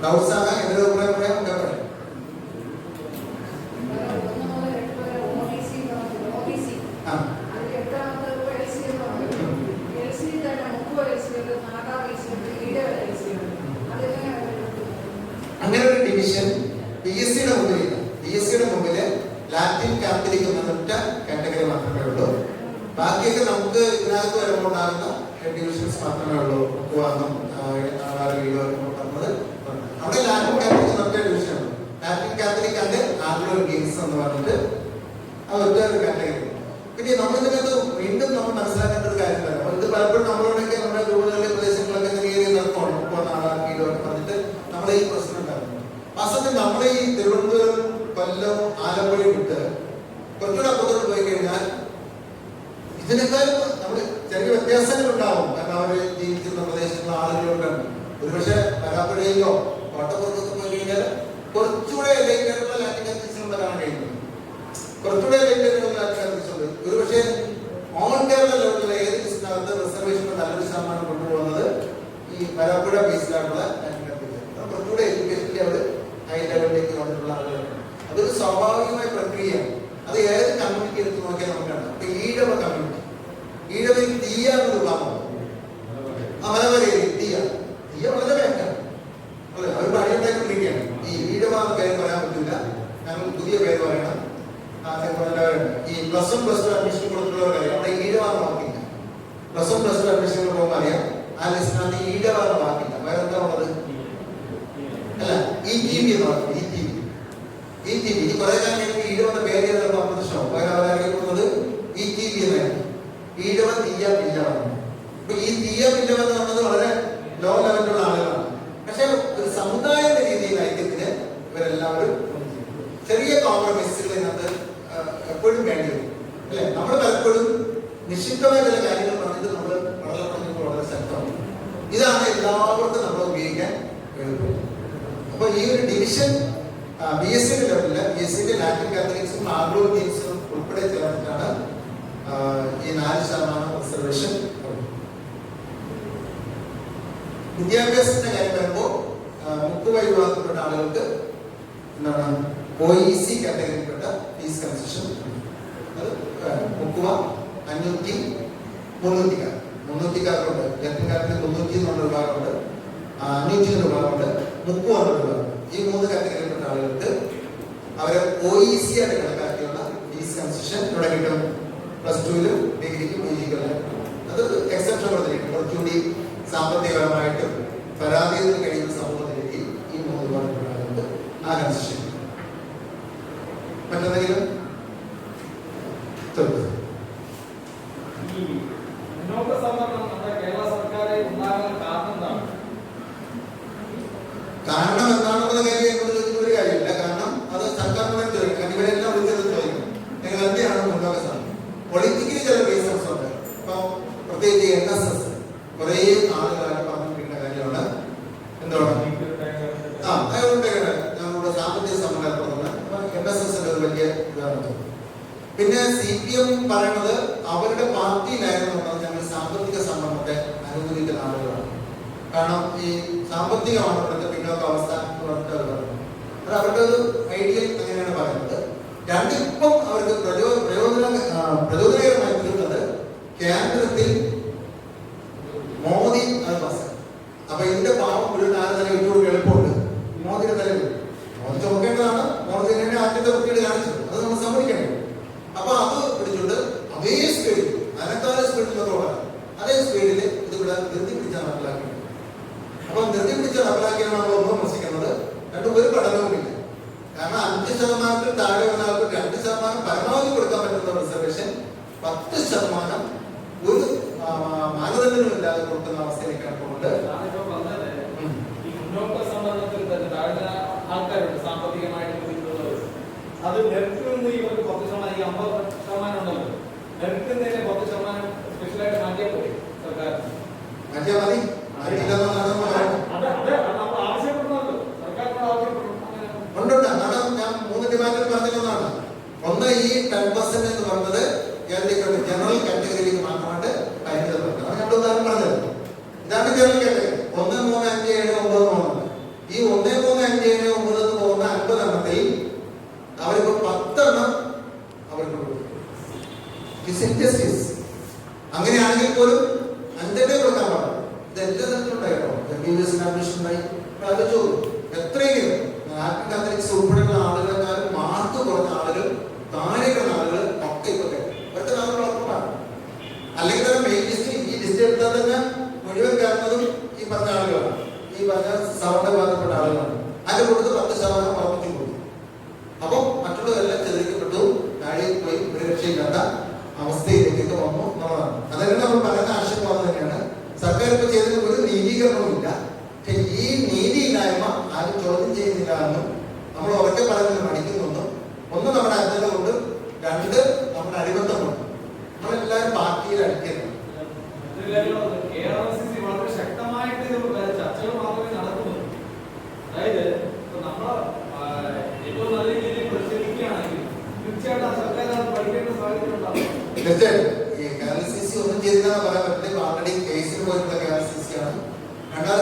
ഡൗട്ട്സ് ആകാൻ എതിരെ പറയാം. അങ്ങനെ ഒരു ഡിവിഷൻ PSC-യുടെ മുമ്പിലില്ല. PSC-യുടെ മുമ്പില് ലാറ്റിൻ കാത്തലിക് എന്ന ഒറ്റ കാറ്റഗറി മാത്രമേ ഉള്ളൂ. ബാക്കിയൊക്കെ നമുക്ക് ഇതിനകത്ത് വരുമ്പോൾ ഉണ്ടാകുന്ന ഡിവിഷൻസ് മാത്രമേ ഉള്ളൂ. അവിടെ ലാറ്റിൻ കാത്തലിക് ഒറ്റ ഡിവിഷൻ ഉള്ളൂ. Latin Catholic and Anglo Indians എന്ന് പറഞ്ഞിട്ട് അത് ഒറ്റ ഒരു കാറ്റഗറി. പിന്നെ നമ്മളിതിനകത്ത് വീണ്ടും നമ്മൾ മനസ്സിലാക്കേണ്ട ഒരു കാര്യം തന്നെ, ഇത് പലപ്പോഴും നമ്മളോടൊക്കെ നമ്മുടെ രൂപകളിലെ പ്രദേശങ്ങളൊക്കെ കയറി നിർത്തണം പറഞ്ഞിട്ട് നമ്മളെ ഈ പ്രശ്നം ഉണ്ടാകുന്നു. വാസ്തവത്തിൽ നമ്മളെ ഈ തിരുവനന്തപുരം, കൊല്ലം, ആലപ്പുഴ വിട്ട് കുറച്ചുകൂടെ അപ്പുറത്തോട്ട് പോയി കഴിഞ്ഞാൽ ഇതിനേക്കാളും നമ്മൾ ചെറിയ വ്യത്യാസങ്ങൾ ഉണ്ടാവും. കാരണം അവർ ജീവിച്ചിരുന്ന പ്രദേശത്തുള്ള ആളുകളുണ്ട്. ഒരുപക്ഷെ വരാപ്പുഴയിലോ കോട്ടപ്പുറത്തൊക്കെ പോയി കഴിഞ്ഞാൽ കുറച്ചുകൂടെ ലൈറ്റായിട്ടുള്ള ലാറ്റിൻ കാത്തലിക്സ് കാണാൻ കഴിയുന്നത്. കുറച്ചുകൂടെ ലൈറ്റായിട്ടുള്ള ലാറ്റിൻ കാത്തലിക്സ് ഉണ്ട്. ഒരുപക്ഷെ ഓൾ കേരള ലെവലിലുള്ള ഏത് ലിസ്റ്റിനകത്ത് റിസർവേഷൻ നല്ലൊരു ശതമാനം കൊണ്ടുപോകുന്നത് ഈ വരാപ്പുഴ ബേസിലായിട്ടുള്ള ലാറ്റിൻ കാത്തലിക്സ്. കുറച്ചുകൂടെ എഡ്യൂക്കേഷനിൽ അവർ ഹൈ ലെവലിലേക്ക് വന്നിട്ടുള്ള ആളുകളാണ്. അതൊരു സ്വാഭാവികമായ പ്രക്രിയയാണ്. അത് ഏത് കമ്മ്യൂണിറ്റി എടുത്ത് നോക്കിയാൽ നമുക്കാണ്. ഇപ്പൊ ഈഴവ കമ്മ്യൂണിറ്റി, ഈഴവയിൽ തീയ എന്നൊരു ഭാഗമാണ്. ആ മലവരയിൽ തീയ വളരെ വേണ്ടാണ് അല്ലെ, അവർ പണിയുണ്ടായിക്കൊണ്ടിരിക്കുകയാണ്. ഈ ഈഴവ എന്ന പേര് പറയാൻ പറ്റില്ല, ഞങ്ങൾ പുതിയ പേര് പറയണം. ഈ plus one plus two admission കൊടുത്തിട്ടുള്ളവർ അവിടെ ഈഴവ എന്ന് വാക്കില്ല. Plus one plus two admission കൊടുക്കുമ്പോൾ അറിയാം ആ ലിസ്റ്റിനകത്ത് ഈഴവ എന്ന് വാക്കില്ല. വേറെ എന്താ ഉള്ളത്? അല്ല, ETV എന്ന് പറഞ്ഞു. ETV ഈ കുറെ കാലം എനിക്ക് ഈഴവെന്ന പേര് ചിലപ്പോൾ അപ്രത്യക്ഷമാവും. വേറെ അവരറിയപ്പെടുന്നത് ETV എന്നായിരുന്നു. ഈഴവ തീയ പില്ലവൻ. ഇപ്പൊ ഈ തീയ പില്ലവൻ എന്ന് പറഞ്ഞത് വളരെ ലോ ലെവലിലുള്ള ആളുകളാണ്. പക്ഷെ ഒരു സമുദായ രീതിയിൽ ഐക്യത്തിന് ഇവരെല്ലാവരും ചെറിയ കോംപ്രമൈസുകൾ ഇതിനകത്ത് എപ്പോഴും വേണ്ടി വരും അല്ലെ. നമ്മൾ പലപ്പോഴും നിശ്ചിതമായ ചില കാര്യങ്ങൾ പറഞ്ഞിട്ട് നമ്മൾ വളരെ പറഞ്ഞപ്പോൾ വളരെ ശക്തമാണ്. ഇതാണ് എല്ലാവർക്കും നമ്മൾ ഉപയോഗിക്കാൻ എളുപ്പം. അപ്പൊ ഈ ഒരു ഡിവിഷൻ BSc ലെവലില് BSc ലാറ്റിൻ കാത്തലിക്സും ആംഗ്ലോ ഇന്ത്യൻസും ഉൾപ്പെടെ ചേർന്നിട്ടാണ് ഈ 4% റിസർവേഷൻ. വിദ്യാഭ്യാസത്തിന്റെ കാര്യം വരുമ്പോൾ മുക്കുവ വിഭാഗത്തിൽപ്പെട്ട ആളുകൾക്ക് എന്താണ് OEC കാറ്റഗറിയിൽപ്പെട്ട ഫീസ് കൺസെഷൻ. അത് മുക്കുവ 500, 300-300-കാർക്കുണ്ട്. ലാറ്റിൻ കാറ്റഗറി 300 എന്നുള്ള വിഭാഗമുണ്ട്, 500 എന്ന വിഭാഗമുണ്ട്, മുക്കുവ എന്നുള്ള വിഭാഗം. ഈ 3 കാറ്റഗറിയിൽപ്പെട്ട ആളുകൾക്ക് അവരെ OEC ആയിട്ട് കണക്കാക്കിയുള്ള ഫീസ് കൺസെഷൻ ഇവിടെ കിട്ടും. +2-ലും ഡിഗ്രിക്കും PGക്കും. അത് എക്സെപ്ഷൻ കൊടുത്തിരിക്കും. കുറച്ചുകൂടി സാമ്പത്തികപരമായിട്ട് പരാതിയിൽ കഴിയുന്ന സമൂഹത്തിലേക്ക് ഈ 3 വിഭാഗത്തിൽപ്പെട്ട ആളുകൾക്ക് ആ കൺസെഷൻ. മറ്റെന്തെങ്കിലും കാരണം എന്താണെന്നുള്ള കാര്യം എന്നോട് ചോദിക്കുന്ന ഒരു കാര്യമില്ല. കാരണം അത് സർക്കാരിനോട് ചോദിക്കും. ഇവരെല്ലാം വിളിച്ചത് ചോദിക്കും, നിങ്ങൾ എന്തിനാണ് മുന്നോക്ക സമയം? പൊളിറ്റിക്കലി ചില റീസൺസ് ഉണ്ട്. ഇപ്പൊ പ്രത്യേകിച്ച് NSS കുറേ ആളുകളായിട്ട് പറഞ്ഞിരിക്കുന്ന കാര്യമാണ്. എന്താണ് അതുകൊണ്ട് ഞങ്ങളുടെ സാമ്പത്തിക സമ്മേളനം NSS ഒരു വലിയ ഇതാണ്. പിന്നെ CPM പറയുന്നത് അവരുടെ പാർട്ടിയിലായിരുന്നു ഞങ്ങൾ സാമ്പത്തിക സംവരണത്തെ അനുകൂലിക്കുന്ന ആളുകളാണ്. കാരണം ഈ സാമ്പത്തികമാണ് ഇവിടുത്തെ പിന്നോക്കാവസ്ഥ എന്ന് പറഞ്ഞിട്ട് അവർ പറഞ്ഞു. അത് അവരുടെ ഒരു ഐഡിയൽ അങ്ങനെയാണ് പറയുന്നത്. ഇപ്പം അവർക്ക് പ്രചോദനകരമായി തീർന്നത് കേന്ദ്രത്തിൽ മോദി അത് പാസ്. അപ്പൊ ഇതിന്റെ പാവം മുഴുവൻ ആരെ തല ഇട്ടുകൊണ്ട് എളുപ്പമുണ്ട്. മോദിയുടെ തലയിൽ മോദി ചോക്കേണ്ടതാണ്. മോദി തന്നെ ആദ്യത്തെ വൃത്തിയുടെ കാണിച്ചത്, അത് നമ്മൾ സമ്മതിക്കണം. അപ്പൊ അത് പിടിച്ചുകൊണ്ട് അതേ സ്പീഡിൽ, അനക്കാല സ്പീഡിൽ അതേ സ്പീഡിൽ ഇതിവിടെ ധൃതി പിടിച്ചാണ് നടപ്പിലാക്കിയത്. അപ്പൊ ധൃതി പിടിച്ച നടപ്പിലാക്കിയാണ് നമ്മൾ ഒന്നും വിമർശിക്കുന്നത്. രണ്ടും ഒരു പഠനവുമില്ല. കാരണം 5% താഴെ വന്ന ആൾക്ക് 2% പരമാവധി കൊടുക്കാൻ പറ്റുന്ന റിസർവേഷൻ 10% ഒരു മാനദണ്ഡമില്ലാതെ കൊടുക്കുന്ന അവസ്ഥയിലേക്കാണ് പോകുന്നത്. ആൾക്കാരുണ്ട് സാമ്പത്തികമായിട്ട് അത് നെൽക്കുന്ന ഇവർക്ക് 10%, 50% ഉണ്ടല്ലോ. നെൽക്കുന്നതിന് 10% സ്പെഷ്യലായിട്ട് മാറ്റിയാൽ പോയി സർക്കാർ. മാറ്റിയാൽ മതി. ഉണ്ടുണ്ട്. കാരണം ഞാൻ 3 ഡിമാൻഡിൽ പറഞ്ഞതാണ്. ഒന്ന്, ഈ 10% എന്ന് പറഞ്ഞത് ജനറൽ കാറ്റഗറിയിലേക്ക് മാത്രമായിട്ട് പരിമിതം കൊടുക്കണം. ഞാൻ 2 ഉദാഹരണം പറഞ്ഞത്. ഇതാണ് ജനറൽ കാറ്റഗറി. 1, 3, 5, 7, 9 പോകുന്നത്. ഈ 1, 3, 5, 7, 9 പോകുന്ന 50 എണ്ണത്തിൽ അവരിപ്പോ 10 എണ്ണം അവർക്ക് കൊടുക്കും. അങ്ങനെയാണെങ്കിൽ പോലും 5 കൊടുക്കാൻ പാടില്ല. ഇത് എല്ലാ സ്ഥലത്തും ഉണ്ടായിട്ടോ. MBBS അഡ്മിഷൻ ഉണ്ടായി. ആലോചിച്ചു, എത്രയെങ്കിലും ലാറ്റിൻ കാത്തലിക്സ് ഉൾപ്പെടെയുള്ള ആളുകളെക്കാളും മാർക്ക് കുറഞ്ഞ ആളുകൾ, താഴെ കിടന്ന ആളുകൾ ഒക്കെ ഇപ്പൊ ഇവർക്ക് നാളെ ഉറപ്പാണ്. അല്ലെങ്കിൽ തന്നെ മെയിൻ ലിസ്റ്റ്, ഈ ലിസ്റ്റ് എടുത്താൽ തന്നെ മുഴുവൻ കയറുന്നതും ഈ പറഞ്ഞ ആളുകളാണ്, ഈ പറഞ്ഞ സവർണ ബന്ധപ്പെട്ട ആളുകളാണ്. അതിന്റെ കൂടുതൽ 10% ഉറപ്പിച്ചു കൊടുക്കും. അപ്പൊ മറ്റുള്ളവരെല്ലാം ചെറിയപ്പെട്ടു, താഴെ പോയി ഒരു രക്ഷയില്ലാത്ത അവസ്ഥയിലേക്ക് വന്നു എന്നുള്ളതാണ്. അതായത് നമ്മൾ പറയുന്ന ആശയപ്പാട് തന്നെയാണ്. സർക്കാർ ഇപ്പൊ ചെയ്തതിന് ഒരു നീതീകരണവുമില്ല. പക്ഷെ ഈ നീതിയില്ലായ്മ ആരും ചോദ്യം ചെയ്യുന്നില്ല എന്നും നമ്മൾ ഉറക്കെ പറയുന്നത് മടിക്കുന്നെന്നും, ഒന്ന് നമ്മുടെ അജ്ഞത കൊണ്ട്, 2 നമ്മുടെ അടിബന്ധം കൊണ്ട് നമ്മളെല്ലാവരും പാർട്ടിയിൽ അടിക്കുന്നു. വളരെ ശക്തമായിട്ട് ചർച്ചകൾ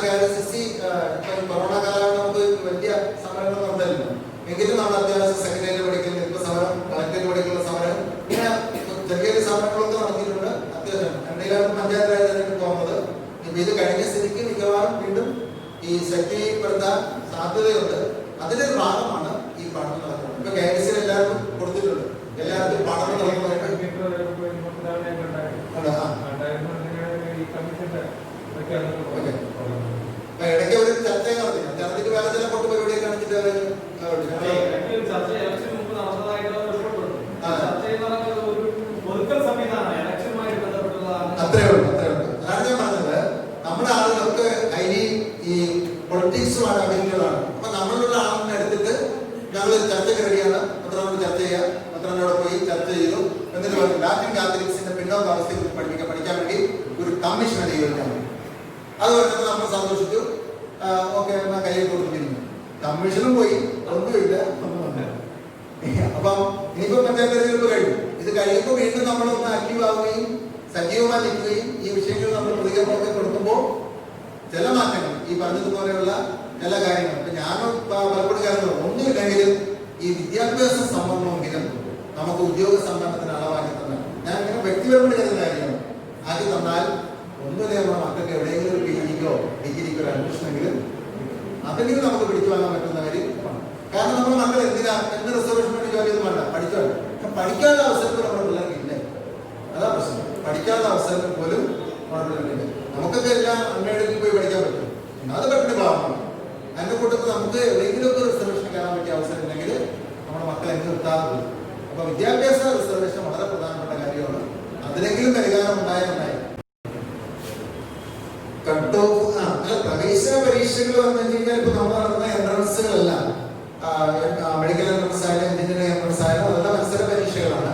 KRCC കൊറോണ കാലം നമുക്ക് വലിയ സമരങ്ങൾ നടന്നില്ല. എങ്കിലും നമ്മൾ അത്യാവശ്യം സെക്രട്ടേറിയറ്റ് പഠിക്കുന്ന ഇപ്പൊ സമരം, കളക്ടറേറ്റ് പഠിക്കുന്ന സമരം, ഇങ്ങനെ ചെറിയ സമരങ്ങളൊക്കെ നടത്തിയിട്ടുണ്ട്. അത്യാവശ്യം എന്തെങ്കിലും പഞ്ചായത്ത് രാജ് തെരഞ്ഞെടുപ്പ് പോകുന്നത് ഇപ്പൊ ഇത് കഴിഞ്ഞ സ്ഥിതിക്ക് മിക്കവാറും വീണ്ടും ഈ ശക്തിപ്പെടുത്താൻ സാധ്യതയുണ്ട്. അതിന്റെ ഒരു ഭാഗമാണ് ഈ പഠനം നടക്കുന്നത്. ഇപ്പൊ KRCC എല്ലാവർക്കും കൊടുത്തിട്ടുണ്ട്, എല്ലാവർക്കും പഠനം നടക്കുന്നതായിട്ട്. ഇടയ്ക്ക് ഒരു ചർച്ച നടത്തി, ചർച്ചയ്ക്ക് വേറെ ചില പൊട്ടു പരിപാടിയൊക്കെ കാണിച്ചിട്ട് അത്രേ ഉള്ളൂ. അതാണ് ഞാൻ പറഞ്ഞത്. നമ്മുടെ ആളുകൾക്ക് അതിന് ഈ പൊളിറ്റിക്സുമാണ് അഭിനയങ്ങളാണ്. അപ്പൊ നമ്മളുള്ള ആളിനെ എടുത്തിട്ട് ഞങ്ങൾ ചർച്ചയ്ക്ക് റെഡിയാണ്, പത്രനോട് ചർച്ച ചെയ്യാം, പത്രനോട് പോയി ചർച്ച ചെയ്തു. എന്നിട്ട് പറഞ്ഞു ലാറ്റിൻ കാത്തലിക്സിന്റെ പിന്നോക്ക അവസ്ഥയെ കുറിച്ച് പഠിക്കാൻ വേണ്ടി ഒരു കമ്മീഷൻ നിയോഗിക്കാൻ വേണ്ടി. അത് പറഞ്ഞപ്പോൾ നമ്മൾ സന്തോഷിച്ചു. ഓക്കെ, കയ്യിൽ കൊടുത്തിരുന്നു. കമ്മീഷനും പോയി, ഒന്നുമില്ല. അപ്പം ഇനിയിപ്പോ പഞ്ചായത്ത് തെരഞ്ഞെടുപ്പ് കഴിഞ്ഞു. ഇത് കഴിയുമ്പോൾ വീണ്ടും നമ്മളൊന്ന് ആക്റ്റീവ് ആവുകയും സജീവമായി നിൽക്കുകയും ഈ വിഷയങ്ങൾ നമ്മൾ പ്രതികരണമൊക്കെ കൊടുക്കുമ്പോൾ ചില മാറ്റങ്ങൾ ഈ പറഞ്ഞതുപോലെയുള്ള ചില കാര്യങ്ങൾ ഇപ്പൊ ഞാൻ പലപ്പോഴും കാര്യങ്ങൾ ഒന്നുമില്ലെങ്കിലും ഈ വിദ്യാഭ്യാസ സംബന്ധമെങ്കിലും നമുക്ക് ഉദ്യോഗ സംബന്ധത്തിന് അളവാക്കി തന്നാൽ, ഞാൻ ഇങ്ങനെ വ്യക്തിപരമായിട്ട് കരുതുന്ന കാര്യമാണ്, ആക്കി തന്നാൽ ഒന്നുമില്ല നമ്മുടെ മക്കൾക്ക് എവിടെയെങ്കിലും ഒരു PGക്കോ ഡിഗ്രിക്കോ ഒരു അഡ്മിഷനെങ്കിലും അതെങ്കിലും നമുക്ക് പിടിച്ചു വാങ്ങാൻ പറ്റുന്ന കാര്യം. കാരണം നമ്മുടെ മക്കൾ എന്ത് റിസർവേഷൻ വേണ്ടി ജോലി ചെയ്ത് വേണ്ട, പഠിച്ചോ. പഠിക്കാനുള്ള അവസരത്തിൽ നമ്മുടെ പിള്ളേർക്ക് ഇല്ല. അതാ പ്രശ്നം. പഠിക്കാനുള്ള അവസരത്തിൽ പോലും നമ്മുടെ പിള്ളേർക്കില്ല. നമുക്കൊക്കെ എല്ലാം അമ്മയുടെ പോയി പഠിക്കാൻ പറ്റും, അത് പറ്റുന്ന ഭാഗമാണ്. അതിന്റെ കൂട്ടത്തിൽ നമുക്ക് എവിടെയെങ്കിലും ഒക്കെ റിസർവേഷൻ കയറാൻ പറ്റിയ അവസരം ഉണ്ടെങ്കിൽ നമ്മുടെ മക്കളെ എങ്ങനെ നിർത്താറുള്ളൂ. അപ്പൊ വിദ്യാഭ്യാസ റിസർവേഷൻ വളരെ പ്രധാനപ്പെട്ട കാര്യമാണ്. അതിലെങ്കിലും പരിഹാരം ഉണ്ടായി. കട്ട് ഓഫ് പ്രവേശന പരീക്ഷകൾ വന്നു കഴിഞ്ഞാൽ ഇപ്പൊ നമ്മൾ നടത്തുന്ന എൻട്രൻസുകളെല്ലാം മെഡിക്കൽ എൻട്രൻസ് ആയാലും എഞ്ചിനീയറിംഗ് എൻട്രൻസ് ആയാലും അതെല്ലാം മത്സര പരീക്ഷകളാണ്.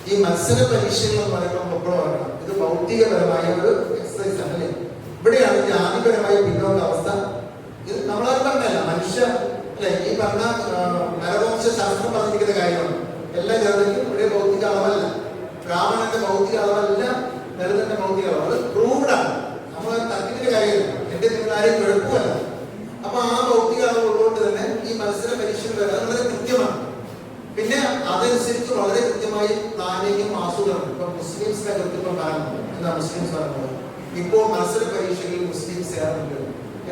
ഈ മത്സര പരീക്ഷകൾ എന്ന് പറയുമ്പോൾ എപ്പോഴും ഓർക്കണം, ഇത് ഭൗതികപരമായ ഒരു എക്സസൈസ് ആണ് അല്ലേ. ഇവിടെയാണ് ജാതിപരമായ പിന്നോക്ക അവസ്ഥ. ഇത് നമ്മളത് പറഞ്ഞല്ല, മനുഷ്യ അല്ലെ ഈ പറഞ്ഞ നരവംശ ശാസ്ത്രം പറഞ്ഞിരിക്കുന്ന കാര്യമാണ്. എല്ലാ ജാതിക്കും ഒരേ ഭൗതിക അളവല്ല. ബ്രാഹ്മണന്റെ ഭൗതിക അളവല്ല ദളിതന്റെ ഭൗതിക അളവ്. അത് പ്രൂവ്ഡ് ആണ്. നമ്മൾ തർക്കത്തിന്റെ കാര്യമില്ല. എന്റെ നിങ്ങൾ ആരെയും കുഴപ്പമല്ല. അപ്പൊ ആ ഭൗതിക അളവ് ഉള്ളതുകൊണ്ട് തന്നെ ഈ മത്സര പരീക്ഷകൾ വരാൻ വളരെ കൃത്യമാണ്. പിന്നെ അതനുസരിച്ച് വളരെ കൃത്യമായി പ്ലാനിങ്ങും ആസൂത്രണം. ഇപ്പൊ മുസ്ലിംസിനെ കൃത്യം പറയുന്നത് എന്താ മുസ്ലിംസ് പറയുന്നത്, ഇപ്പോൾ മത്സര പരീക്ഷകളിൽ മുസ്ലിംസ് ഏറുന്നുണ്ട്.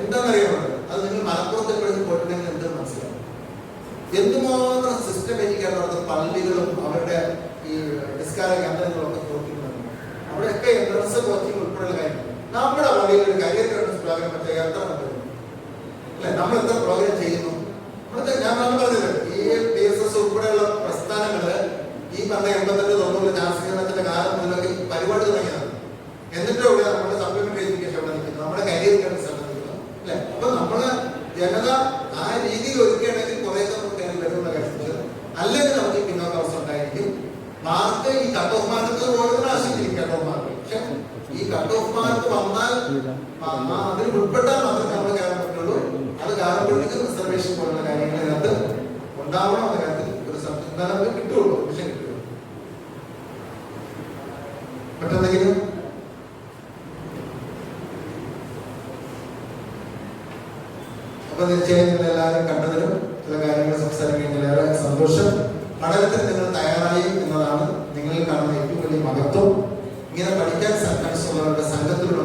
എന്താണെന്നറിയാമത്? അത് നിങ്ങൾ മലപ്പുറത്ത് എപ്പോഴും പോയിട്ടുണ്ടെങ്കിൽ എന്ത് മനസ്സിലാവും. എന്തുമാത്രം സിസ്റ്റമാറ്റിക്കാണ് അവിടുത്തെ പള്ളികളും അവരുടെ ഈ നിസ്കാര കേന്ദ്രങ്ങളും ഒക്കെ പ്രവർത്തിക്കുന്നത്. അവിടെയൊക്കെ എൻട്രൻസ് കോച്ചിങ് ഉൾപ്പെടെയുള്ള കാര്യം. നമ്മുടെ പള്ളിയിൽ ഒരു കരിയർ ഗൈഡൻസ് പ്രോഗ്രാം മറ്റേ എത്ര അല്ലെ, നമ്മൾ എത്ര പ്രോഗ്രാം ചെയ്യുന്നു. ഞാൻ പറഞ്ഞത് ഈ PSS ഉൾപ്പെടെയുള്ള പ്രസ്ഥാനങ്ങള് ഈ പറഞ്ഞ 88-90 ചാൻസലറിന്റെ കാലം മുതലൊക്കെ പരിപാടി തുടങ്ങിയതാണ്. എന്നിട്ടും ഇവിടെ നമ്മുടെ സപ്ലിമെന്ററി എഡ്യൂക്കേഷൻ എവിടെ നിൽക്കുന്നു, നമ്മുടെ കരിയർ ഗൈഡൻസ് എവിടെ നിൽക്കുന്നു അല്ലെ. അപ്പൊ നമ്മള് ജനത ആ രീതിയിൽ ഒരുക്കുകയാണെങ്കിൽ കുറേയൊക്കെ നമുക്ക് കയറി വരുന്ന കാര്യം. അല്ലെങ്കിൽ നമുക്ക് പിന്നോക്കാവസ്ഥ ഉണ്ടായിരിക്കും. മാർക്ക് ഈ കട്ട് ഓഫ് മാർക്ക് ഓരോ പ്രാവശ്യം കട്ട് ഓഫ് മാർക്ക്. പക്ഷെ ഈ കട്ട് ഓഫ് മാർക്ക് വന്നാൽ അതിൽ ഉൾപ്പെട്ടാൽ മാത്രമേ നമ്മൾ കയറാൻ പറ്റുള്ളൂ. അത് കാണുമ്പോഴേക്കും റിസർവേഷൻ പോലുള്ള കാര്യങ്ങളിനകത്ത് ഉണ്ടാവണം. എന്ന കാര്യത്തിൽ ഒരു സംവിധാനം കിട്ടുള്ളൂ, വിഷയം കിട്ടുള്ളൂ. മറ്റെന്തെങ്കിലും അപ്പൊ തീർച്ചയായും നിങ്ങൾ എല്ലാവരും കണ്ടതിലും ചില കാര്യങ്ങൾ സംസാരിക്കുന്നതിൽ ഏറെ സന്തോഷം. പഠനത്തിന് നിങ്ങൾ തയ്യാറായി എന്നതാണ് നിങ്ങൾ കാണുന്ന ഏറ്റവും വലിയ മഹത്വം. ഇങ്ങനെ പഠിക്കാൻ മനസ്സുള്ളവരുടെ സംഘത്തിലൂടെ